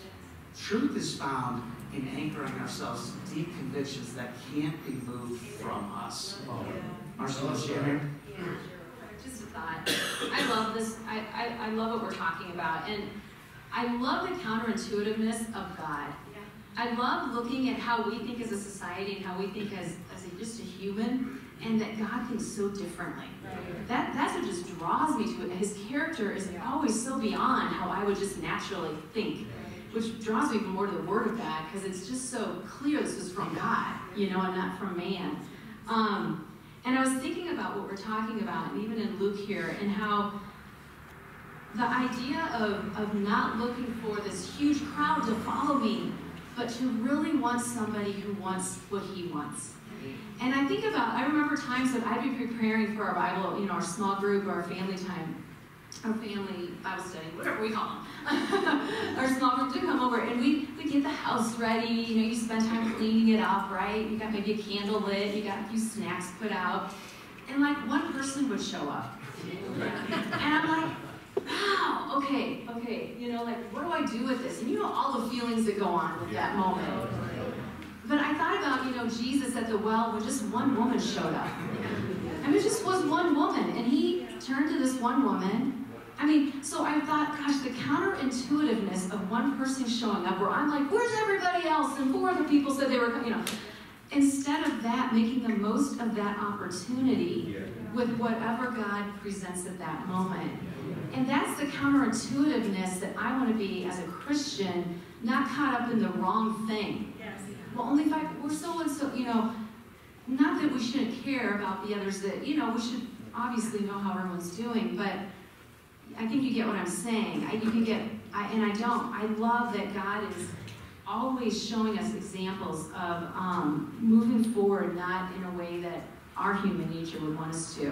Truth is found in anchoring ourselves to deep convictions that can't be moved from us. Marcy, want to share here? Yeah, just a thought. I love this. I love what we're talking about. And I love the counterintuitiveness of God. I love looking at how we think as a society and how we think as just a human, and that God thinks so differently. That's what just draws me to it. His character is always so beyond how I would just naturally think, which draws me more to the Word of God, because it's just so clear this is from God, you know, and not from man. And I was thinking about what we're talking about, and even in Luke here, and how the idea of not looking for this huge crowd to follow me, but to really want somebody who wants what he wants. And I think about, I remember times that I'd be preparing for our Bible, you know, our small group, or our family time, our family Bible study, whatever we call them. Our small group to come over, and we get the house ready, you know, you spend time cleaning it up, right? You got maybe a candle lit, you got a few snacks put out, and like one person would show up. And I'm like, wow, okay, you know, like, what do I do with this? And you know all the feelings that go on with that moment. But I thought about, you know, Jesus at the well when just one woman showed up. I mean, it just was one woman, and he turned to this one woman. I mean, so I thought, gosh, the counterintuitiveness of one person showing up, where I'm like, where's everybody else? And 4 other people said they were, you know. Instead of that, making the most of that opportunity with whatever God presents at that moment. And that's the counterintuitiveness that I want to be as a Christian, not caught up in the wrong thing. Yes. Well, only if we're so and so, you know, not that we shouldn't care about the others, that, you know, we should obviously know how everyone's doing, but I think you get what I'm saying. I love that God is always showing us examples of moving forward, not in a way that our human nature would want us to.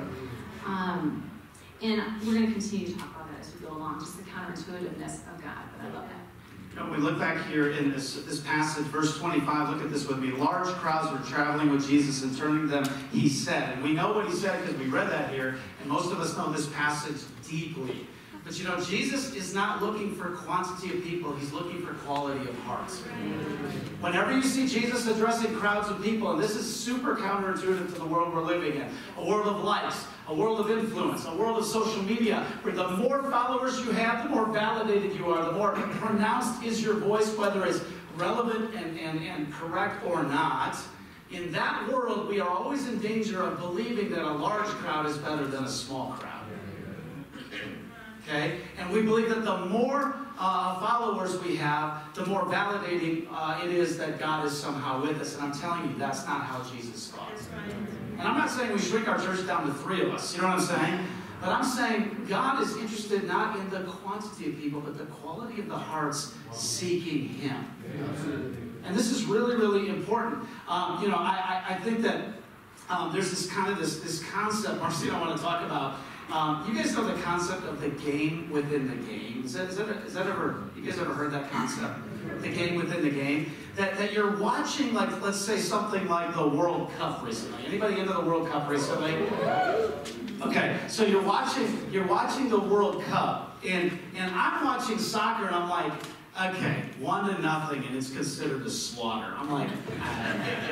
And we're going to continue to talk about that as we go along, just the counterintuitiveness of God, but I love that. You know, we look back here in this passage, verse 25, look at this with me. Large crowds were traveling with Jesus, and turning to them, he said. And we know what he said because we read that here, and most of us know this passage deeply. But you know, Jesus is not looking for quantity of people, he's looking for quality of hearts. Whenever you see Jesus addressing crowds of people, and this is super counterintuitive to the world we're living in, a world of likes, a world of influence, a world of social media, where the more followers you have, the more validated you are, the more pronounced is your voice, whether it's relevant and correct or not. In that world, we are always in danger of believing that a large crowd is better than a small crowd. Okay? And we believe that the more followers we have, the more validating it is that God is somehow with us. And I'm telling you, that's not how Jesus thought. And I'm not saying we shrink our church down to 3 of us. You know what I'm saying? But I'm saying God is interested not in the quantity of people, but the quality of the hearts seeking Him. And this is really, really important. I think that there's this concept, Marcy, I want to talk about. You guys know the concept of the game within the game. Is that ever, you guys ever heard that concept? The game within the game? That you're watching, like, let's say something like the World Cup recently. Anybody into the World Cup recently? Okay, so you're watching the World Cup, and I'm watching soccer, and I'm like, okay, 1-0, and it's considered a slaughter. I'm like,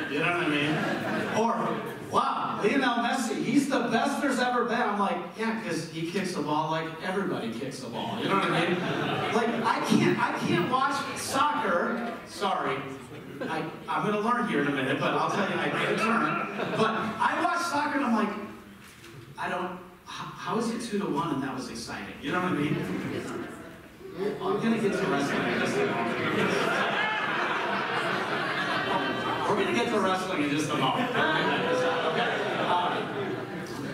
you know what I mean? Or, wow, Lionel Messi, he's the best there's ever been. I'm like, yeah, because he kicks the ball like everybody kicks the ball. You know what I mean? Like, I can't watch soccer. Sorry, I'm going to learn here in a minute, but I'll tell you, I made a turn. But I watch soccer, and I'm like, how is it 2-1 and that was exciting? You know what I mean? I'm going to get to wrestling in just a moment. We're going to get to wrestling in just a moment. Okay.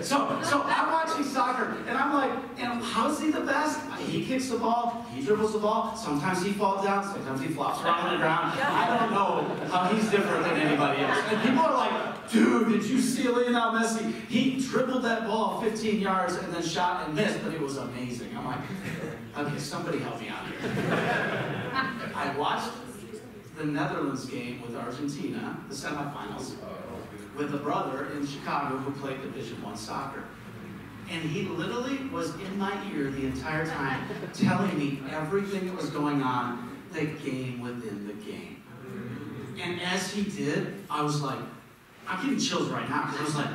So I'm watching soccer, and I'm like, how is he the best? He kicks the ball, he dribbles the ball, sometimes he falls down, sometimes he flops around on the ground. I don't know how he's different than anybody else. And people are like, dude, did you see Lionel Messi? He dribbled that ball 15 yards and then shot and missed, but it was amazing. I'm like, okay, somebody help me out here. I watched the Netherlands game with Argentina, the semifinals, with a brother in Chicago who played Division I soccer. And he literally was in my ear the entire time telling me everything that was going on, the game within the game. And as he did, I was like, I'm getting chills right now, because I was like,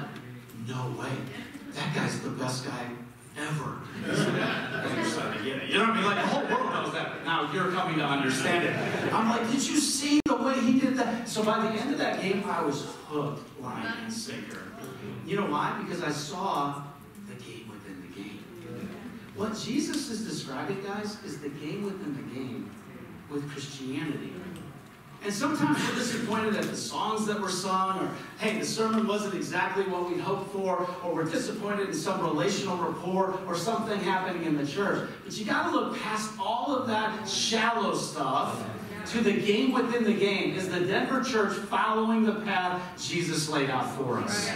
no way, that guy's the best guy ever. You know what I mean? Like, the whole world knows that. Now you're coming to understand it. I'm like, did you see the way he did that? So by the end of that game, I was hooked, line, and sinker. You know why? Because I saw the game within the game. What Jesus is describing, guys, is the game within the game with Christianity. And sometimes we're disappointed at the songs that were sung, or, hey, the sermon wasn't exactly what we hoped for, or we're disappointed in some relational rapport, or something happening in the church. But you got to look past all of that shallow stuff to the game within the game. Is the Denver church following the path Jesus laid out for us?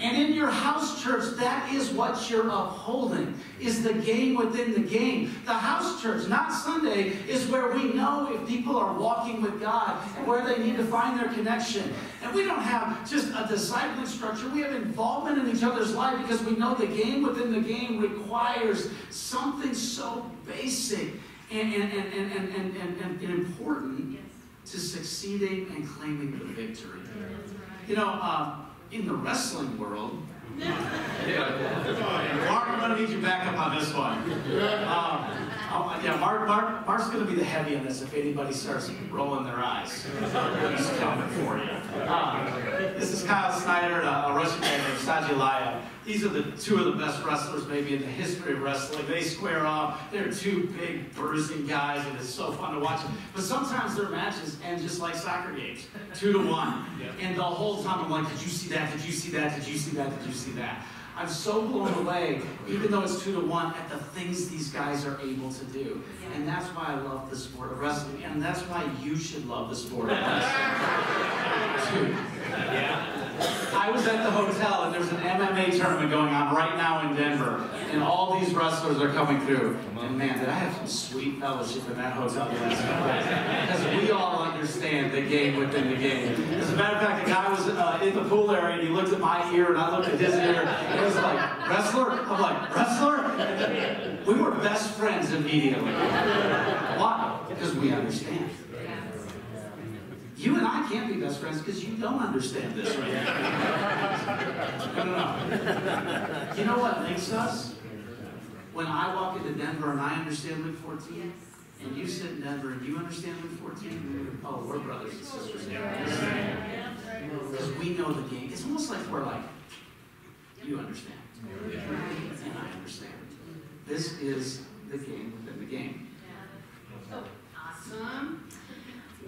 And in your house church, that is what you're upholding, is the game within the game. The house church, not Sunday, is where we know if people are walking with God and where they need to find their connection. And we don't have just a discipling structure. We have involvement in each other's life because we know the game within the game requires something so basic and important to succeeding and claiming the victory. You know, in the wrestling world, Mark, I'm going to need you back up on this one. Mark's going to be the heavy on this if anybody starts rolling their eyes. He's coming for you. This is Kyle Snyder, a Russian guy named Sajilaya. These are the two of the best wrestlers maybe in the history of wrestling. They square off. They're two big, bruising guys, and it's so fun to watch them. But sometimes their matches end just like soccer games, 2-1. And the whole time I'm like, did you see that? Did you see that? Did you see that? Did you see that? I'm so blown away, even though it's 2-1, at the things these guys are able to do. And that's why I love the sport of wrestling. And that's why you should love the sport of wrestling. I was at the hotel, and there's an MMA tournament going on right now in Denver, and all these wrestlers are coming through. And man, did I have some sweet fellowship in that hotel the last couple days. Because we all understand the game within the game. As a matter of fact, the guy was in the pool area, and he looked at my ear, and I looked at his ear, and he was like, wrestler? I'm like, wrestler? We were best friends immediately. Why? Because we understand. You and I can't be best friends because you don't understand this right now. No. You know what makes us? When I walk into Denver and I understand Luke 14, and you sit in Denver and you understand Luke 14, oh, we're brothers and sisters. Because know the game. It's almost like we're like, you understand. And I understand. This is the game within the game. Awesome.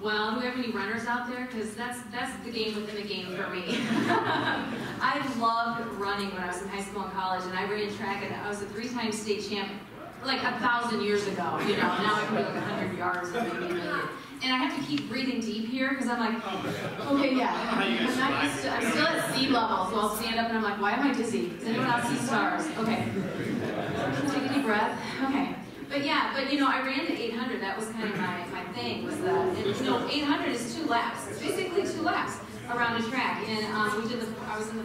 Well, do we have any runners out there? Because that's the game within the game for me. I loved running when I was in high school and college, and I ran track, and I was a 3-time state champ like 1,000 years ago. You know, now I can do like 100 yards and maybe a minute. And I have to keep breathing deep here because I'm like, okay, yeah. I'm still at sea level, so I'll stand up and I'm like, why am I dizzy? Does anyone else see stars? Okay. Take a deep breath. Okay. But yeah, I ran the 800. That was kind of my thing. Was that, and 800 is 2 laps. It's basically 2 laps around a track. And I was in the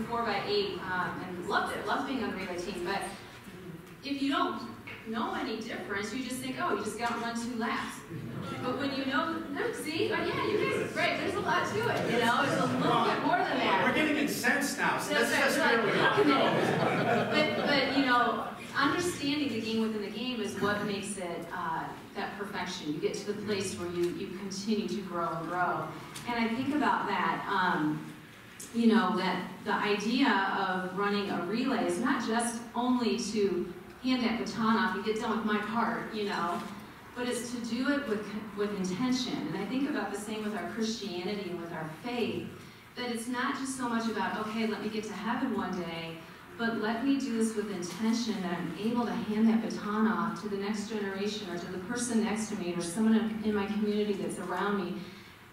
4x8 and loved it. Loved being on the relay team. But if you don't know any difference, you just think, oh, you just got to run 2 laps. But when you know, see, but yeah, you guys, right? There's a lot to it. It's a little bit more than that. We're getting incensed now. So that's where we go. But understanding the game within the game is what makes it that perfection. You get to the place where you continue to grow and grow. And I think about that, that the idea of running a relay is not just only to hand that baton off and get done with my part, but it's to do it with intention. And I think about the same with our Christianity and with our faith, that it's not just so much about, okay, let me get to heaven one day, but let me do this with intention that I'm able to hand that baton off to the next generation or to the person next to me or someone in my community that's around me.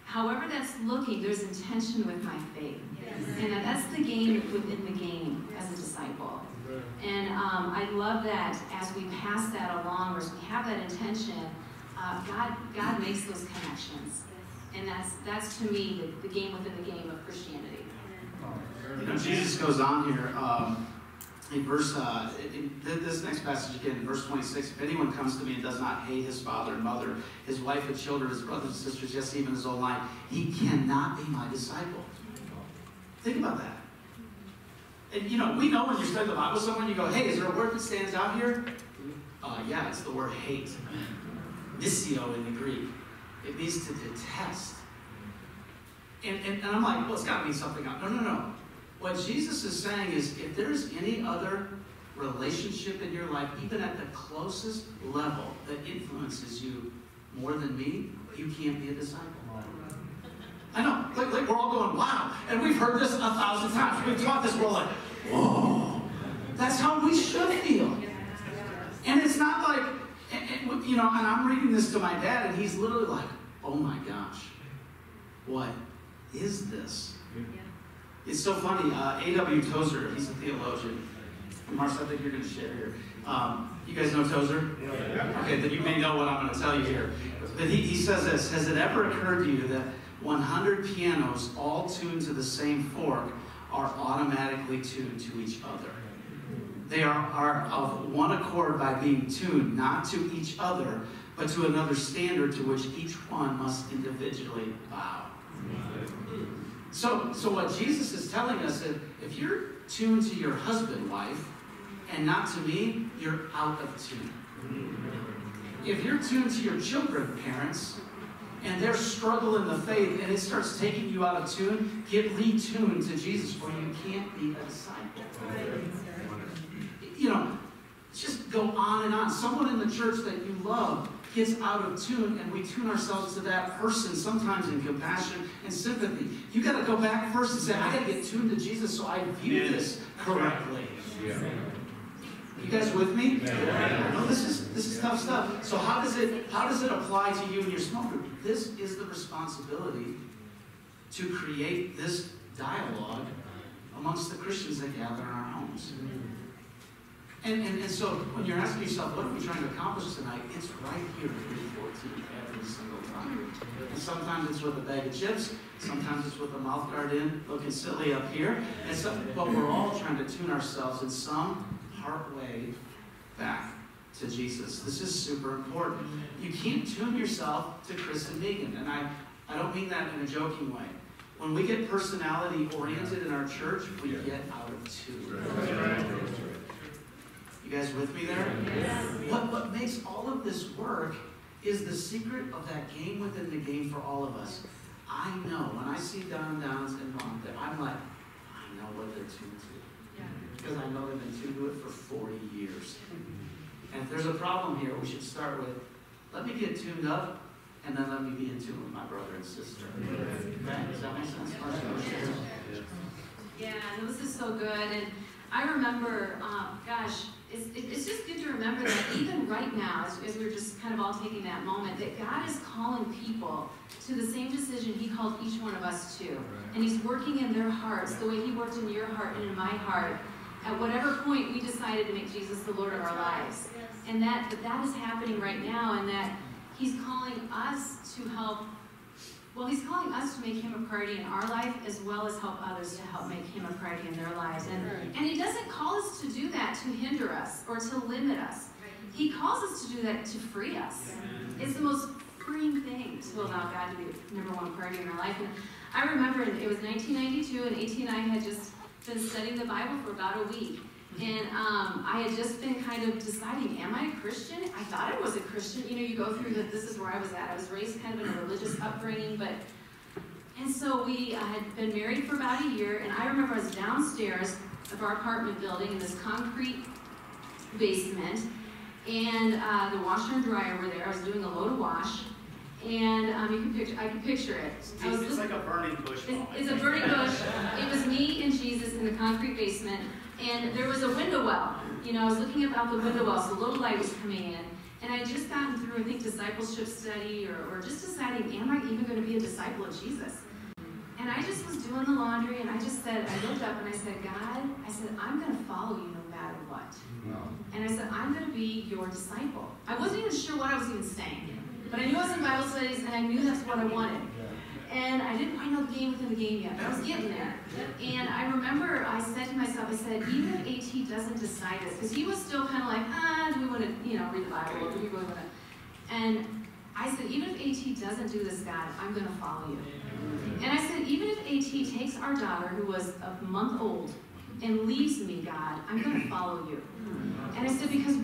However that's looking, there's intention with my faith. Yes. And that's the game within the game as a disciple. And I love that as we pass that along, or as we have that intention, God makes those connections. And that's to me the game within the game of Christianity. Jesus goes on here in verse, this next passage again, in verse 26, if anyone comes to me and does not hate his father and mother, his wife and children, his brothers and sisters, yes, even his own life, he cannot be my disciple. Think about that. And we know when you study the Bible with someone, you go, hey, is there a word that stands out here? Yeah, it's the word hate. Misio in the Greek. It means to detest. And I'm like, well, it's got to mean something else. No. What Jesus is saying is, if there's any other relationship in your life, even at the closest level, that influences you more than me, you can't be a disciple. I know, like we're all going, wow, and we've heard this 1,000 times. We've taught this, we're like, whoa, that's how we should feel. And it's not like, and I'm reading this to my dad, and he's literally like, oh my gosh, what is this? It's so funny, A.W. Tozer, he's a theologian. Marcia, I think you're going to share here. You guys know Tozer? Yeah. Okay, then you may know what I'm going to tell you here. But he says this, has it ever occurred to you that 100 pianos all tuned to the same fork are automatically tuned to each other? They are of one accord by being tuned not to each other, but to another standard to which each one must individually bow. So what Jesus is telling us is, if you're tuned to your husband, wife, and not to me, you're out of tune. If you're tuned to your children, parents, and they're struggling the faith, and it starts taking you out of tune, get retuned to Jesus, or you can't be a disciple. Just go on and on. Someone in the church that you love gets out of tune, and we tune ourselves to that person, sometimes in compassion and sympathy. You got to go back first and say, I got to get tuned to Jesus so I view this correctly. Yeah. You guys with me? Yeah. No, this is tough stuff. So how does it apply to you and your small group? This is the responsibility to create this dialogue amongst the Christians that gather in our homes. And so when you're asking yourself, what are we trying to accomplish tonight? It's right here in 314 every single time. And sometimes it's with a bag of chips. Sometimes it's with a mouth guard in, looking silly up here. But we're all trying to tune ourselves in some part way back to Jesus. This is super important. You can't tune yourself to Chris and Megan. And I don't mean that in a joking way. When we get personality oriented in our church, we get out of tune. You guys with me there? Yes. What makes all of this work is the secret of that game within the game for all of us. I know when I see Downs and Mom that I'm like, to do it for 40 years. And if there's a problem here, we should start with, let me get tuned up, and then let me be in tune with my brother and sister. Okay? Does that make sense? Yeah, and this is so good. And I remember, it's just good to remember that even right now, as we're just kind of all taking that moment, that God is calling people to the same decision He called each one of us to. And He's working in their hearts the way He worked in your heart and in my heart. At whatever point we decided to make Jesus the Lord of our lives. And that is happening right now, and that He's calling us to help. Well, He's calling us to make Him a priority in our life, as well as help others to help make Him a priority in their lives. And He doesn't call us to do that to hinder us or to limit us. He calls us to do that to free us. It's the most freeing thing to allow God to be number one priority in our life. And I remember it was 1992, and A.T. and I had just been studying the Bible for about a week. And I had just been kind of deciding, am I a Christian? I thought I was a Christian. You know, you go through that. This is where I was at. I was raised kind of in a religious upbringing, and so we had been married for about a year, and I remember I was downstairs of our apartment building in this concrete basement, and the washer and dryer were there. I was doing a load of wash, and I could picture it. It's like a burning bush. It's a burning bush. It was me and Jesus in the concrete basement. And there was a window well. You know, I was looking about the window well, so a little light was coming in. And I had just gotten through, I think, discipleship study or just deciding, am I even going to be a disciple of Jesus? And I just was doing the laundry, and I looked up and I said, God, I'm going to follow you no matter what. And I said, I'm going to be your disciple. I wasn't even sure what I was even saying. But I knew I was in Bible studies, and I knew that's what I wanted. And I didn't quite know the game within the game yet, but I was getting there. And I remember I said to myself, even if A.T. doesn't decide this, because he was still kind of like, do we want to, read the Bible, or do we really want to? And I said, even if A.T. doesn't do this, God, I'm going to follow you. And I said, even if A.T. takes our daughter, who was a month old, and leaves me, God, I'm going to follow you. And I said, because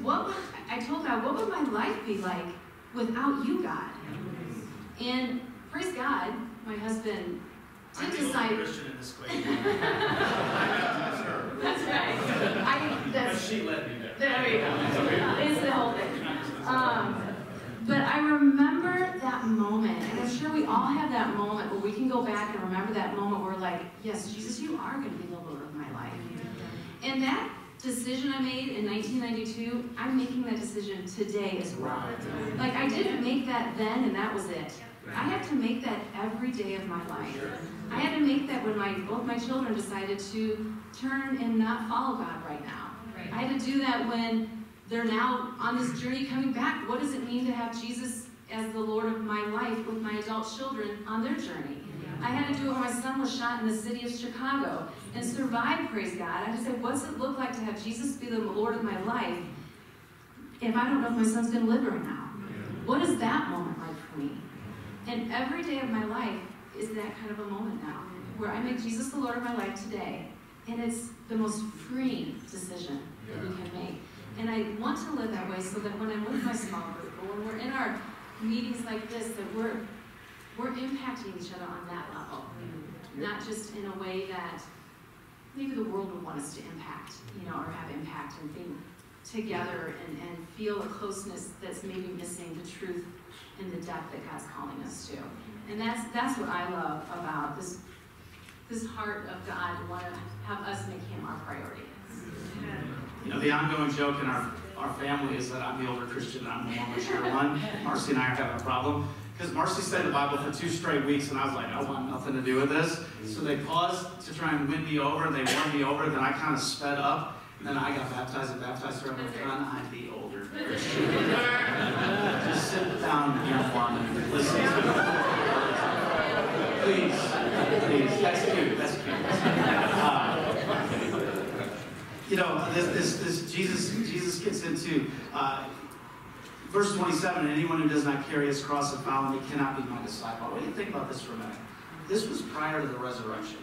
I told God, what would my life be like without you, God? And praise God, my husband did decide. Christian in this equation. That's right. She led me there. There we go. It's the whole thing. But I remember that moment, and I'm sure we all have that moment where we can go back and remember that moment where we're like, yes, Jesus, you are going to be the Lord of my life. And that decision I made in 1992, I'm making that decision today as well. Like, I didn't make that then, and that was it. I have to make that every day of my life. I had to make that when both my children decided to turn and not follow God right now. I had to do that when they're now on this journey coming back. What does it mean to have Jesus as the Lord of my life with my adult children on their journey? I had to do it when my son was shot in the city of Chicago and survived, praise God. I had to say, what's it look like to have Jesus be the Lord of my life if I don't know if my son's going to live right now? What is that moment like for me? And every day of my life is that kind of a moment now, where I make Jesus the Lord of my life today. And it's the most freeing decision that we can make. And I want to live that way so that when I'm with my small group, or when we're in our meetings like this, that we're impacting each other on that level. Not just in a way that maybe the world would want us to impact, or have impact and be together and feel a closeness that's maybe missing the truth and the depth that God's calling us to. And that's what I love about this heart of God to want to have us make Him our priority. The ongoing joke in our family is that I'm the older Christian and I'm the more mature one. Marcy and I are having a problem. Because Marcy studied the Bible for 2 straight weeks, and I was like, I want nothing to do with this. So they paused to try and win me over, and they won me over. Then I kind of sped up, and then I got baptized and baptized her. I'm the older Christian. Just sit down in uniform and listen to me. Please. That's cute. This Jesus gets into verse 27, and anyone who does not carry his cross and follow me cannot be my disciple. What do you think about this for a minute? This was prior to the resurrection.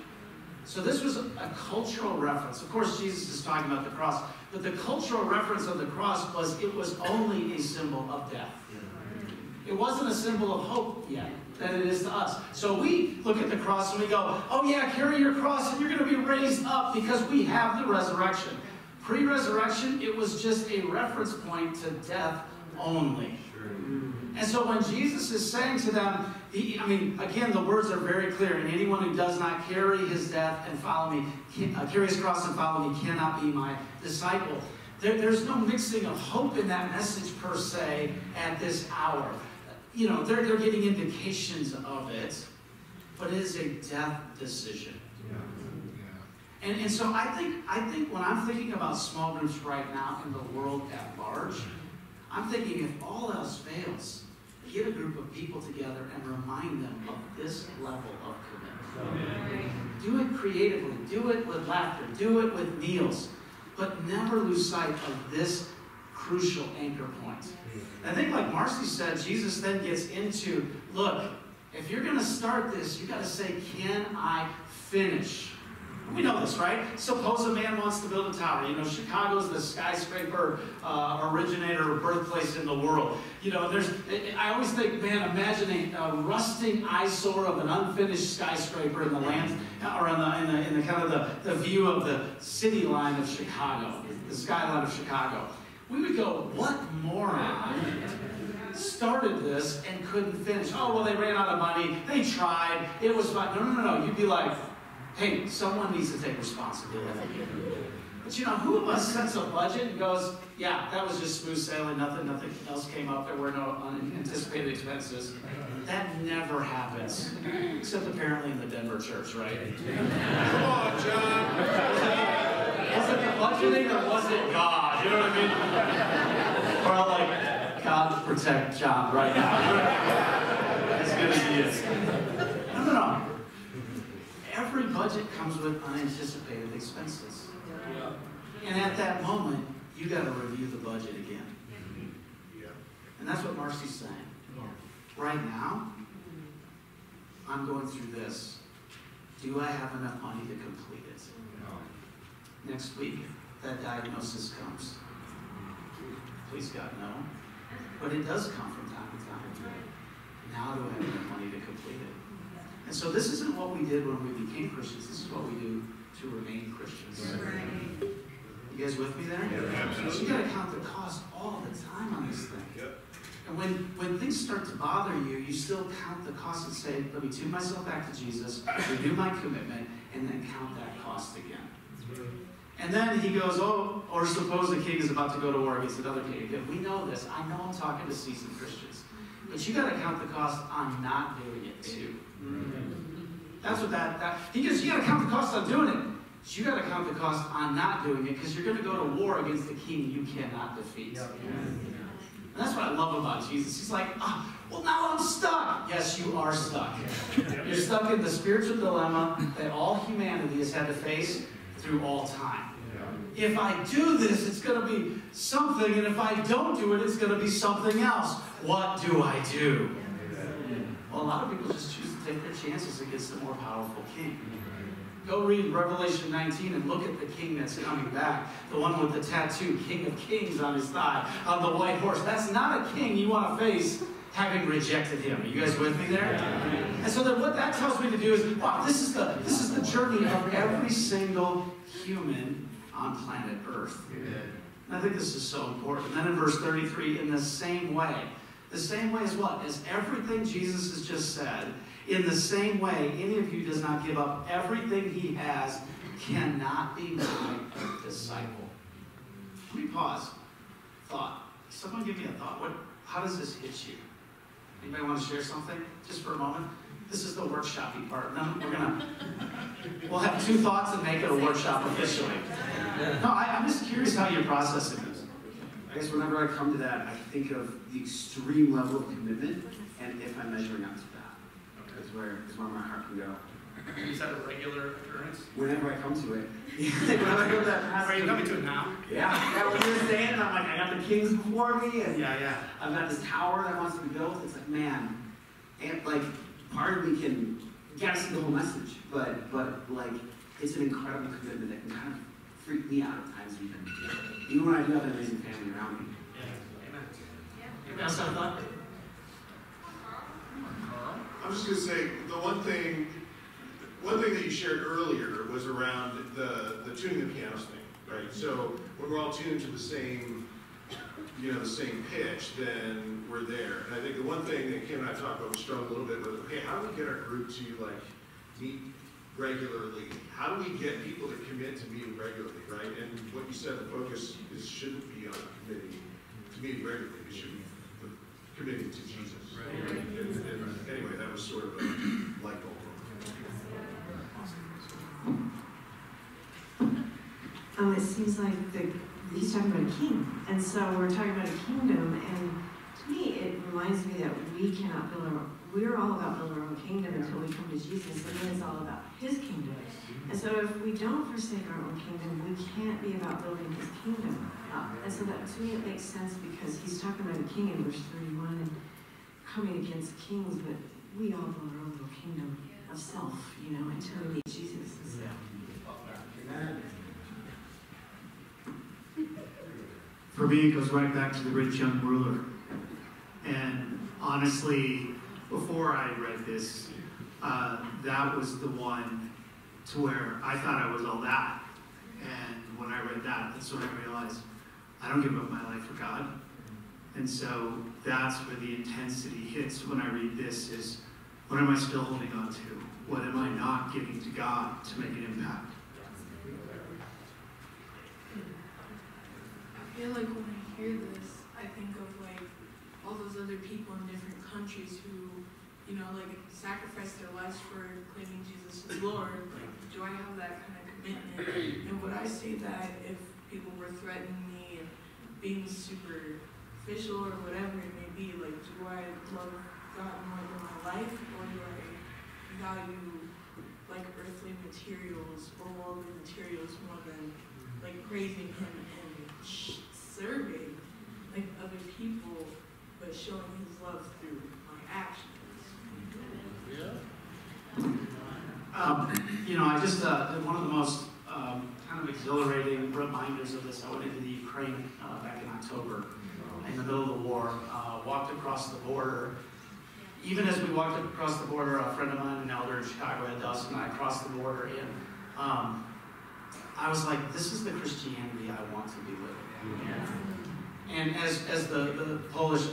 So this was a cultural reference. Of course, Jesus is talking about the cross, but the cultural reference of the cross was it was only a symbol of death. It wasn't a symbol of hope yet, that it is to us. So we look at the cross and we go, oh yeah, carry your cross and you're going to be raised up because we have the resurrection. Pre-resurrection, it was just a reference point to death only. And so when Jesus is saying to them, again, the words are very clear. And anyone who does not carry his death and follow me, carry his cross and follow me, cannot be my disciple. There's no mixing of hope in that message per se at this hour. They're getting indications of it, but it is a death decision. And so I think when I'm thinking about small groups right now in the world at large, I'm thinking if all else fails, get a group of people together and remind them of this level of commitment. Do it creatively. Do it with laughter. Do it with meals. But never lose sight of this crucial anchor point. And I think like Marcy said, Jesus then gets into, look, if you're going to start this, you got to say, can I finish? We know this, right? Suppose a man wants to build a tower. Chicago's the skyscraper originator or birthplace in the world. I always think, man, imagining a rusting eyesore of an unfinished skyscraper in the land, or in the kind of the view of the city line of Chicago, the skyline of Chicago. We would go, what moron started this and couldn't finish? Oh, well, they ran out of money. They tried. It was fine. No. You'd be like, hey, someone needs to take responsibility. But who of us sets a budget and goes, yeah, that was just smooth sailing, nothing else came up, there were no unanticipated expenses. That never happens. Except apparently in the Denver church, right? Come on, John. Was it the budgeting or was it God? You know what I mean? Or like, God protect John right now. As good as he is. No. Every budget comes with unanticipated expenses. And at that moment, you got to review the budget again. And that's what Marcy's saying. Right now, I'm going through this. Do I have enough money to complete it? Next week, that diagnosis comes. Please God, no. But it does come from time to time. Now do I have enough money to complete it? And so this isn't what we did when we became Christians. This is what we do to remain Christians. You guys with me there? You got to count the cost all the time on this thing. And when things start to bother you, you still count the cost and say, let me tune myself back to Jesus, renew my commitment, and then count that cost again. And then he goes, oh, or suppose the king is about to go to war against another king. Again, we know this. I know I'm talking to seasoned Christians. But you got to count the cost on not doing it too. That's what he goes, you got to count the cost on doing it. But you got to count the cost on not doing it because you're going to go to war against the king you cannot defeat. And that's what I love about Jesus. He's like, well, now I'm stuck. Yes, you are stuck. You're stuck in the spiritual dilemma that all humanity has had to face through all time. If I do this, it's going to be something, and if I don't do it, it's going to be something else. What do I do? Well, a lot of people just choose to take their chances against the more powerful king. Go read Revelation 19 and look at the king that's coming back. The one with the tattoo, King of Kings on his thigh, on the white horse. That's not a king you want to face having rejected him. Are you guys with me there? And so then what that tells me to do is, wow, this is the journey of every single human on planet Earth. And I think this is so important. And then in verse 33, in the same way. The same way as what? As everything Jesus has just said, in the same way, any of you does not give up everything he has cannot be my disciple. Let me pause. Thought. Someone give me a thought. How does this hit you? Anybody want to share something? Just for a moment. This is the workshoppy part. Then we'll have two thoughts and make it a workshop officially. No, I'm just curious how you're processing this. I guess whenever I come to that, I think of the extreme level of commitment, and if I'm measuring up to that, is where my heart can go. Is that a regular occurrence? Whenever I come to it. Whenever I go to that Are you coming to it now? Yeah, when you're saying, and I'm like, I got the kings before me, and I've got this tower that wants to be built. It's like, man, and like part of me can get us the whole message, but like it's an incredible commitment that can kind of freak me out at times even when I do have an amazing family around me. Amen. Anybody else have a thought? I'm just going to say, the one thing that you shared earlier was around the tuning the piano string. right? So when we're all tuned to the same, the same pitch, then we're there. And I think the one thing that Kim and I talked about, we struggled a little bit with, okay, how do we get our group to like meet regularly? How do we get people to commit to meeting regularly, right? And what you said, the focus shouldn't be on committing to meeting regularly. It should be committing to Jesus. Right. And anyway, that was sort of a light bulb. It seems like he's talking about a king, and so we're talking about a kingdom, and to me it reminds me that we're all about building our own kingdom until we come to Jesus, and then it's all about his kingdom. And so if we don't forsake our own kingdom, we can't be about building his kingdom up. And so that to me it makes sense, because he's talking about a king in verse 31 and coming against kings, but we all build our own little kingdom of self, until we meet Jesus. So. Amen. For me, it goes right back to the rich young ruler. And honestly, before I read this, that was the one to where I thought I was all that. And when I read that, that's when I realized I don't give up my life for God. And so that's where the intensity hits when I read this is, what am I still holding on to? What am I not giving to God to make an impact? I feel like when I hear this, I think of like all those other people in different countries who, like sacrificed their lives for claiming Jesus as Lord. Like, do I have that kind of commitment? And would I say that if people were threatening me and being superficial or whatever it may be, like, do I love God more than my life, or do I value like earthly materials or worldly materials more than like praising Him and serving like other people, but showing His love through my actions? I just, one of the most kind of exhilarating reminders of this, I went into the Ukraine back in October, in the middle of the war, walked across the border. Even as we walked across the border, a friend of mine, an elder in Chicago, had Dustin and I crossed the border, and I was like, this is the Christianity I want to be living. Yeah. And as the Polish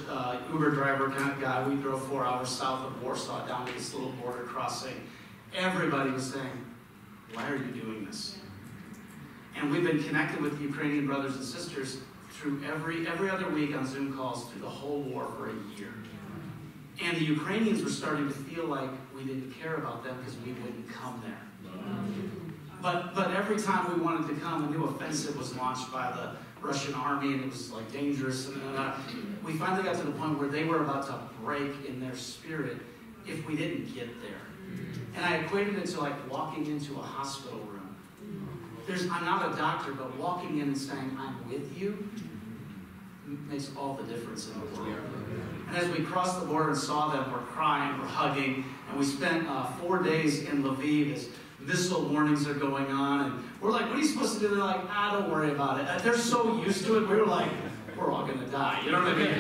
Uber driver kind of guy, we drove 4 hours south of Warsaw down to this little border crossing. Everybody was saying, why are you doing this? And we've been connected with Ukrainian brothers and sisters through every other week on Zoom calls through the whole war for a year. And the Ukrainians were starting to feel like we didn't care about them because we wouldn't come there. But every time we wanted to come, a new offensive was launched by the Russian army, and it was like dangerous. And we finally got to the point where they were about to break in their spirit if we didn't get there. And I equated it to like walking into a hospital room. I'm not a doctor, but walking in and saying, I'm with you, makes all the difference in the world. And as we crossed the border and saw them, we're crying, we're hugging, and we spent 4 days in Lviv as missile warnings are going on, and we're like, what are you supposed to do? They're like, don't worry about it. They're so used to it, we were like, we're all going to die, you know what I mean?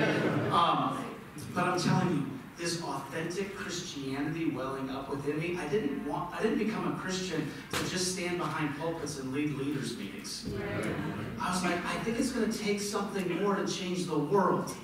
But I'm telling you, this authentic Christianity welling up within me, I didn't become a Christian to just stand behind pulpits and lead leaders meetings. I was like, I think it's going to take something more to change the world.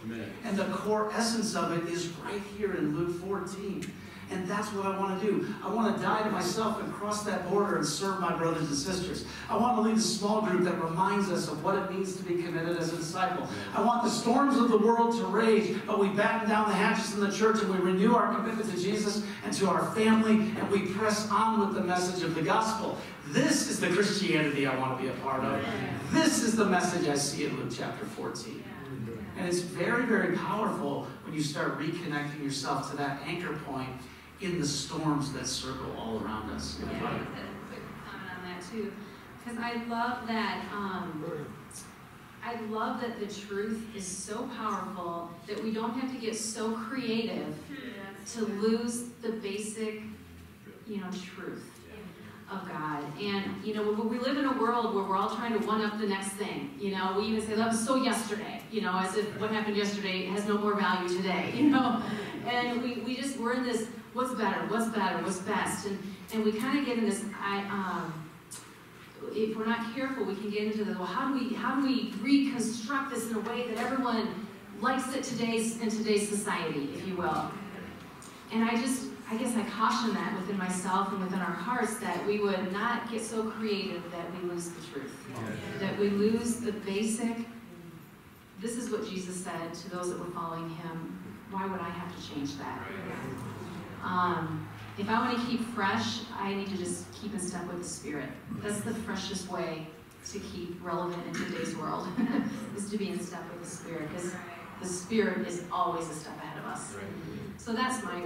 And the core essence of it is right here in Luke 14. And that's what I want to do. I want to die to myself and cross that border and serve my brothers and sisters. I want to lead a small group that reminds us of what it means to be committed as a disciple. I want the storms of the world to rage, but we batten down the hatches in the church and we renew our commitment to Jesus and to our family, and we press on with the message of the gospel. This is the Christianity I want to be a part of. This is the message I see in Luke chapter 14. And it's very, very powerful when you start reconnecting yourself to that anchor point in the storms that circle all around us. Yeah, a quick comment on that too, because I love that the truth is so powerful that we don't have to get so creative to lose the basic, truth of God. And we live in a world where we're all trying to one up the next thing. We even say that was so yesterday, as if what happened yesterday has no more value today. And we're in this. What's better, what's best, and we kind of get in this if we're not careful, we can get into the, well, how do we reconstruct this in a way that everyone likes it in today's society, if you will. And I guess I caution that within myself and within our hearts, that we would not get so creative that we lose the truth. That we lose the basic, this is what Jesus said to those that were following him. Why would I have to change that? If I want to keep fresh, I need to just keep in step with the Spirit. That's the freshest way to keep relevant in today's world, is to be in step with the Spirit, because the Spirit is always a step ahead of us. So that's my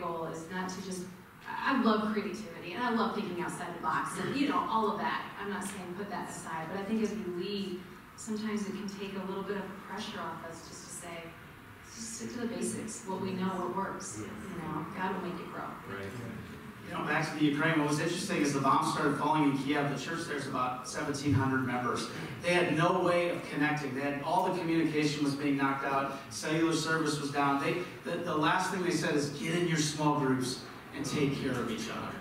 goal, is not to just, I love creativity, and I love thinking outside the box, and all of that. I'm not saying put that aside, but I think as we lead, sometimes it can take a little bit of pressure off us just to say, just stick to the basics, what we know, what works. God will make it grow. Back to the Ukraine, what was interesting is the bombs started falling in Kiev. The church there's about 1,700 members. They had no way of connecting. They had, all the communication was being knocked out. Cellular service was down. The last thing they said is, get in your small groups and take care of each other.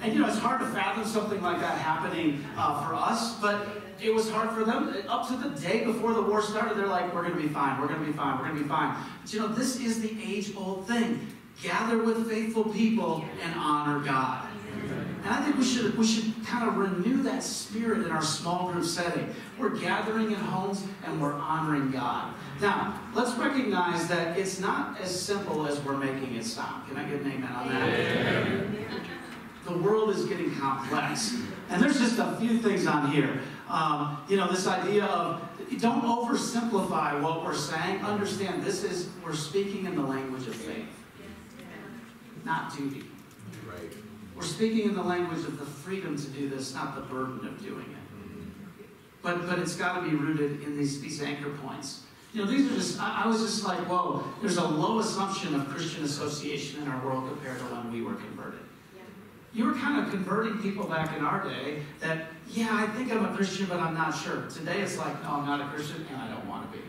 And it's hard to fathom something like that happening for us, but it was hard for them. Up to the day before the war started, they're like, we're going to be fine, we're going to be fine, we're going to be fine. But this is the age-old thing. Gather with faithful people and honor God. And I think we should kind of renew that spirit in our small group setting. We're gathering in homes and we're honoring God. Now, let's recognize that it's not as simple as we're making it sound. Can I get an amen on that? Amen. The world is getting complex. And there's just a few things on here. This idea of, don't oversimplify what we're saying. Understand, we're speaking in the language of faith, not duty. Right. We're speaking in the language of the freedom to do this, not the burden of doing it. But it's got to be rooted in these anchor points. These are just, I was just like, whoa, there's a low assumption of Christian association in our world compared to when we were converted. You were kind of converting people back in our day that, yeah, I think I'm a Christian, but I'm not sure. Today it's like, no, I'm not a Christian, and I don't want to be.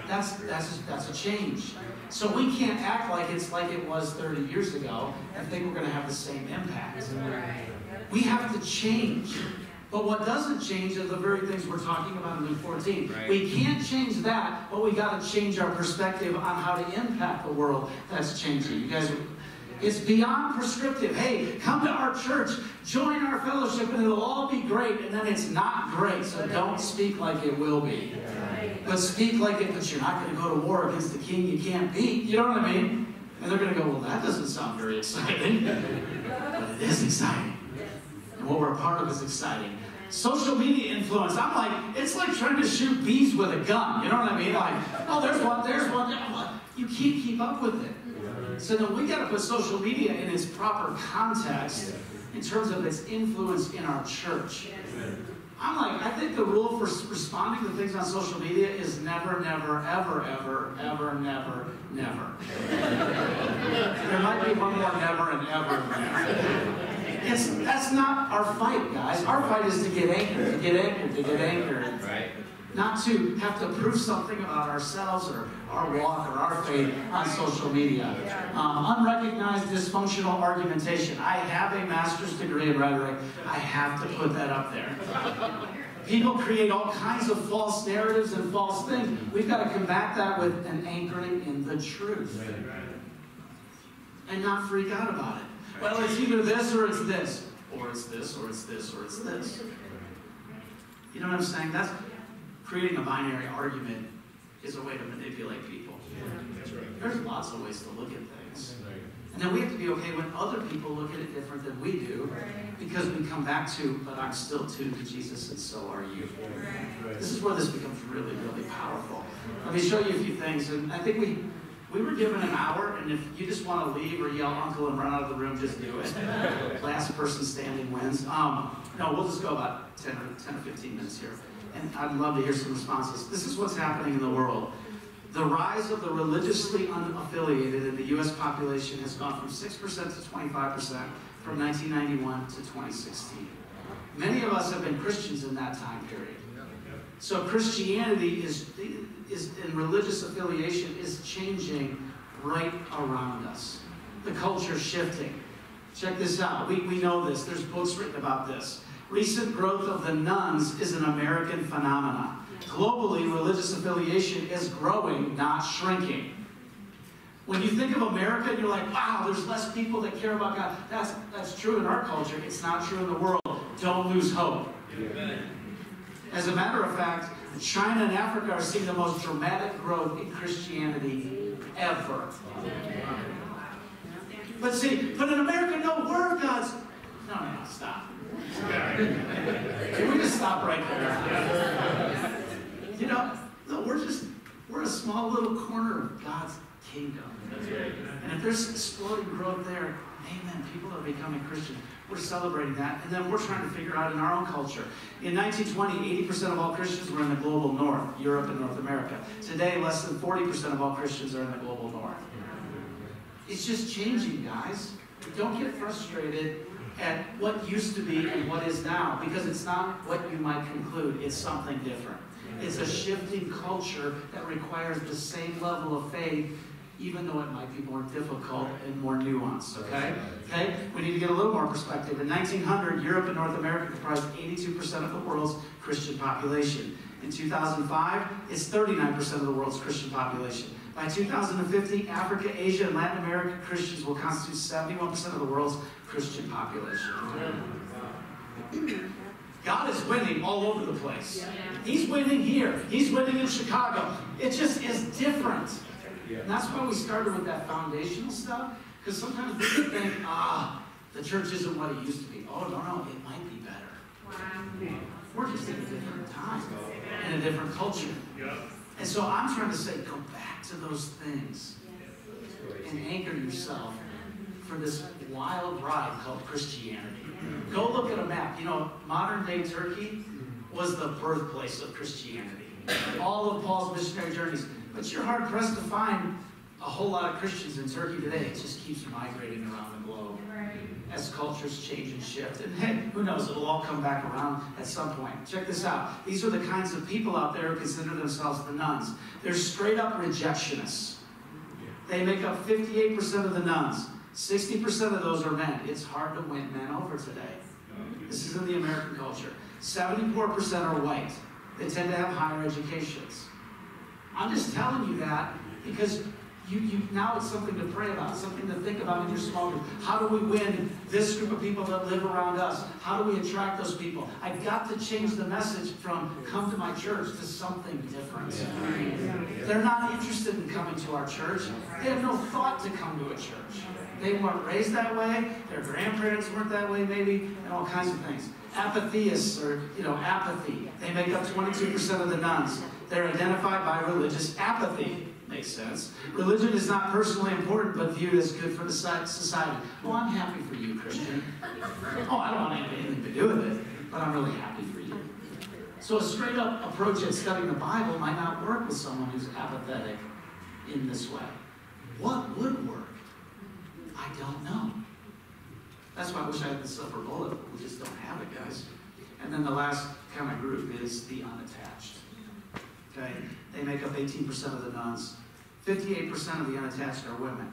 That's a change. So we can't act like it's like it was 30 years ago and think we're going to have the same impact. We have to change. But what doesn't change are the very things we're talking about in Luke 14. Right. We can't change that, but we got to change our perspective on how to impact the world that's changing. You guys, it's beyond prescriptive. Hey, come to our church, join our fellowship, and it'll all be great. And then it's not great, so don't speak like it will be. But speak like it, but you're not going to go to war against the king you can't beat. You know what I mean? And they're going to go, well, that doesn't sound very exciting. But it is exciting. And what we're a part of is exciting. Social media influence. I'm like, it's like trying to shoot bees with a gun. You know what I mean? Like, oh, there's one. You can't keep up with it. So then we got to put social media in its proper context in terms of its influence in our church. I'm like, I think the rule for responding to things on social media is never, never, ever, ever, ever, never, never. There might be one more never and ever there. That's not our fight, guys. Our fight is to get anchored, to get anchored, to get anchored. Right. Not to have to prove something about ourselves or our walk or our faith on social media. Unrecognized dysfunctional argumentation. I have a master's degree in rhetoric. I have to put that up there. People create all kinds of false narratives and false things. We've got to combat that with an anchoring in the truth. And not freak out about it. Well, it's either this or it's this. Or it's this, or it's this, or it's this. You know what I'm saying? That's creating a binary argument is a way to manipulate people. There's lots of ways to look at things. And then we have to be okay when other people look at it different than we do, because we come back to, but I'm still tuned to Jesus and so are you. This is where this becomes really, really powerful. Let me show you a few things. And I think we were given an hour, and if you just want to leave or yell uncle and run out of the room, just do it. Last person standing wins. No, we'll just go about 10 or 15 minutes here. And I'd love to hear some responses. This is what's happening in the world. The rise of the religiously unaffiliated in the U.S. population has gone from 6% to 25% from 1991 to 2016. Many of us have been Christians in that time period. So Christianity is in religious affiliation is changing right around us. The culture's shifting. Check this out. We know this. There's books written about this. Recent growth of the nuns is an American phenomenon. Globally, religious affiliation is growing, not shrinking. When you think of America, and you're like, wow, there's less people that care about God. That's true in our culture. It's not true in the world. Don't lose hope. Amen. As a matter of fact, China and Africa are seeing the most dramatic growth in Christianity ever. But in America, no, we're God's. No, stop. Can we just stop right there? You know, no, we're a small little corner of God's kingdom. And if there's exploding growth there, amen, people are becoming Christian. We're celebrating that. And then we're trying to figure out in our own culture. In 1920, 80% of all Christians were in the global north, Europe and North America. Today, less than 40% of all Christians are in the global north. It's just changing, guys. Don't get frustrated at what used to be and what is now, because it's not what you might conclude. It's something different. It's a shifting culture that requires the same level of faith, even though it might be more difficult and more nuanced, okay? Okay? We need to get a little more perspective. In 1900, Europe and North America comprised 82% of the world's Christian population. In 2005, it's 39% of the world's Christian population. By 2050, Africa, Asia, and Latin American Christians will constitute 71% of the world's Christian population. God is winning all over the place. He's winning here. He's winning in Chicago. It just is different. And that's why we started with that foundational stuff, because sometimes we think, the church isn't what it used to be. Oh, no, it might be better. We're just in a different time, in a different culture. And so I'm trying to say, go back to those things and anchor yourself for this wild ride called Christianity. Go look at a map. You know, modern-day Turkey was the birthplace of Christianity. All of Paul's missionary journeys. But you're hard-pressed to find a whole lot of Christians in Turkey today. It just keeps migrating around the globe as cultures change and shift. And hey, who knows, it'll all come back around at some point. Check this out. These are the kinds of people out there who consider themselves the nuns. They're straight-up rejectionists. They make up 58% of the nuns. 60% of those are men. It's hard to win men over today. This is in the American culture. 74% are white. They tend to have higher educations. I'm just telling you that because now it's something to pray about, something to think about in your small group. How do we win this group of people that live around us? How do we attract those people? I've got to change the message from come to my church to something different. They're not interested in coming to our church. They have no thought to come to a church. They weren't raised that way. Their grandparents weren't that way, maybe, and all kinds of things. Apatheists, or, apathy. They make up 22% of the nuns. They're identified by religious apathy. Makes sense. Religion is not personally important, but viewed as good for the society. Oh, I'm happy for you, Christian. Oh, I don't want anything to do with it, but I'm really happy for you. So a straight-up approach at studying the Bible might not work with someone who's apathetic in this way. What would work? I don't know. That's why I wish I had the silver bullet, but we just don't have it, guys. And then the last kind of group is the unattached. Okay? They make up 18% of the nuns. 58% of the unattached are women.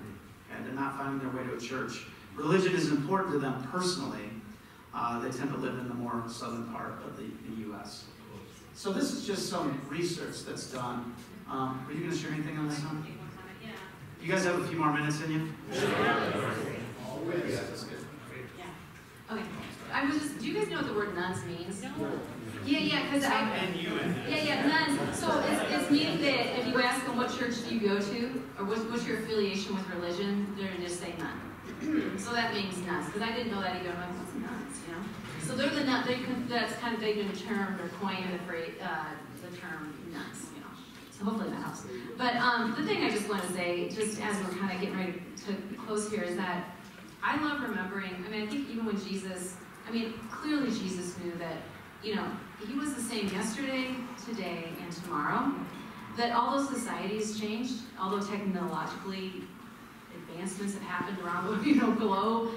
Okay? They're not finding their way to a church. Religion is important to them personally. They tend to live in the more southern part of the U.S. So this is just some research that's done. Are you going to share anything on this one? You guys have a few more minutes in you? Yeah. Okay. Do you guys know what the word nuns means? No. Yeah, because nuns. So it's meaning that if you ask them what church do you go to, or what's your affiliation with religion, they're going to just say nun. So that means nuns, because I didn't know that either. I'm like, what's nuns, So they're the nun. That's kind of, they've been termed or coined the term nuns, So hopefully that helps. But the thing I just want to say, just as we're kind of getting ready to close here, is that I love remembering. I think even when Jesus, clearly Jesus knew that, he was the same yesterday, today, and tomorrow. That although societies changed, although technologically advancements have happened around the globe,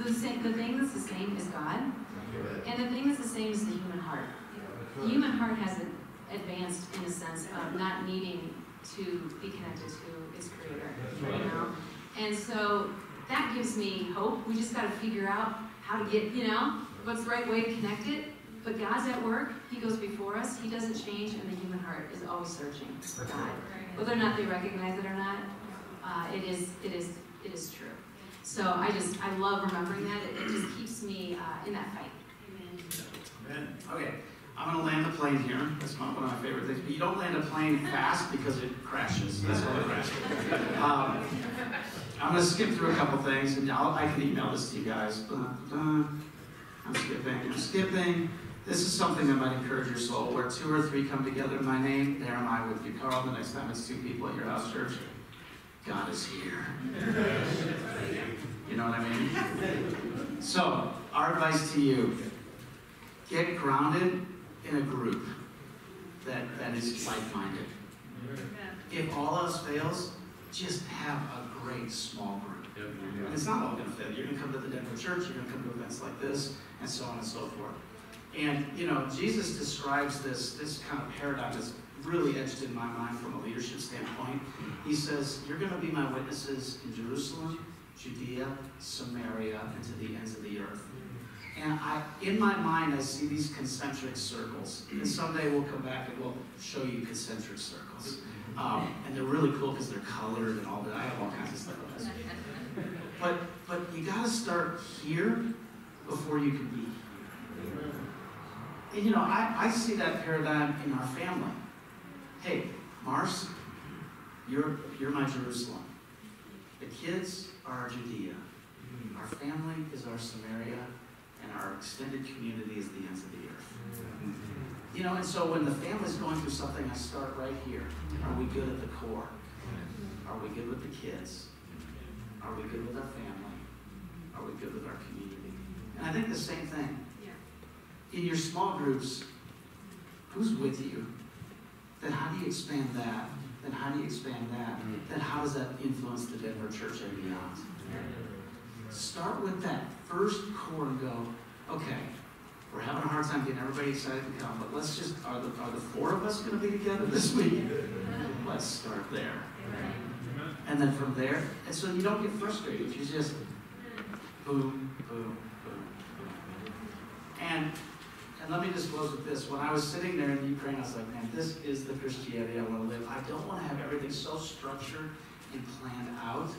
the thing that's the same is God, and the thing that's the same is the human heart. The human heart has advanced in a sense of not needing to be connected to its creator, And so that gives me hope. We just got to figure out how to get, what's the right way to connect it. But God's at work. He goes before us. He doesn't change, and the human heart is always searching for God. Whether or not they recognize it or not, it is true. So I love remembering that. It just keeps me in that fight. Amen. Okay, I'm going to land the plane here. That's one of my favorite things. But you don't land a plane fast because it crashes. That's why it crashes. I'm going to skip through a couple things, and I can email this to you guys. I'm skipping. This is something that might encourage your soul. Where 2 or 3 come together in my name, there am I with you. Carl, the next time it's 2 people at your house church, God is here. You know what I mean? So, our advice to you, get grounded in a group that is like-minded. If all else fails, just have a great small group. And it's not all going to fail. You're going to come to the Denver church, you're going to come to events like this, and so on and so forth. And, Jesus describes this kind of paradigm that's really etched in my mind from a leadership standpoint. He says, you're going to be my witnesses in Jerusalem, Judea, Samaria, and to the ends of the earth. And in my mind, I see these concentric circles. And someday we'll come back and we'll show you concentric circles. And they're really cool because they're colored and all that. I have all kinds of stuff on this. But you got to start here before you can be here. And I see that paradigm in our family. Hey, Mars, you're my Jerusalem. The kids are our Judea. Our family is our Samaria. And our extended community is the ends of the earth. And so when the family's going through something, I start right here. Are we good at the core? Are we good with the kids? Are we good with our family? Are we good with our community? And I think the same thing. In your small groups, who's with you? Then how do you expand that? Then how do you expand that? Then how does that influence the Denver church and beyond? Start with that first core and go, okay, we're having a hard time getting everybody excited to come, but let's just, are the 4 of us going to be together this week? Let's start there. And then from there, and so you don't get frustrated. You just boom, boom, boom, boom. And let me just close with this. When I was sitting there in the Ukraine, I was like, man, this is the Christianity I want to live. I don't want to have everything so structured and planned out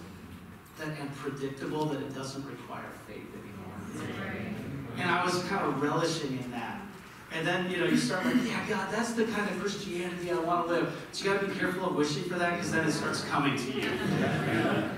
and predictable that it doesn't require faith anymore. And I was kind of relishing in that. And then, you start like, yeah, God, that's the kind of Christianity I want to live. But you got to be careful of wishing for that because then it starts coming to you.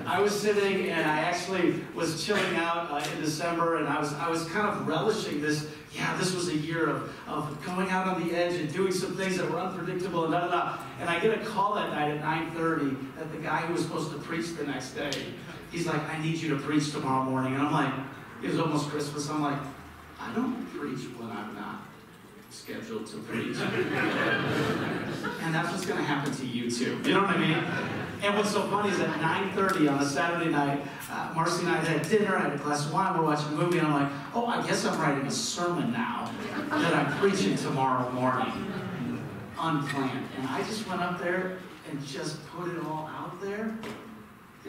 I was sitting and I actually was chilling out in December and I was kind of relishing this. Yeah, this was a year of going out on the edge and doing some things that were unpredictable and da-da-da. And I get a call that night at 9:30 that the guy who was supposed to preach the next day, he's like, I need you to preach tomorrow morning. And I'm like, it was almost Christmas. I'm like, I don't preach when I'm not scheduled to preach. And that's what's going to happen to you too. You know what I mean? And what's so funny is at 9:30 on a Saturday night, Marcy and I had dinner, I had a glass of wine, we're watching a movie, and I'm like, oh, I guess I'm writing a sermon now that I'm preaching tomorrow morning. Unplanned. And I just went up there and just put it all out there.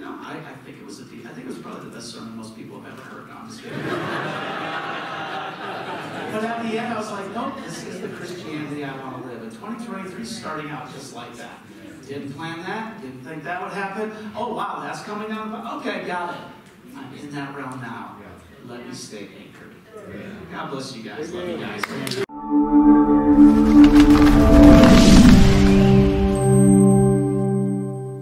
I think it was I think it was probably the best sermon most people have ever heard. No, I'm just kidding. But at the end, I was like, nope, this is the Christianity I want to live. And 2023 is starting out just like that. Didn't plan that. Didn't think that would happen. Oh, wow, that's coming down. Okay, got it. I'm in that realm now. Let me stay anchored. God bless you guys. Love you guys.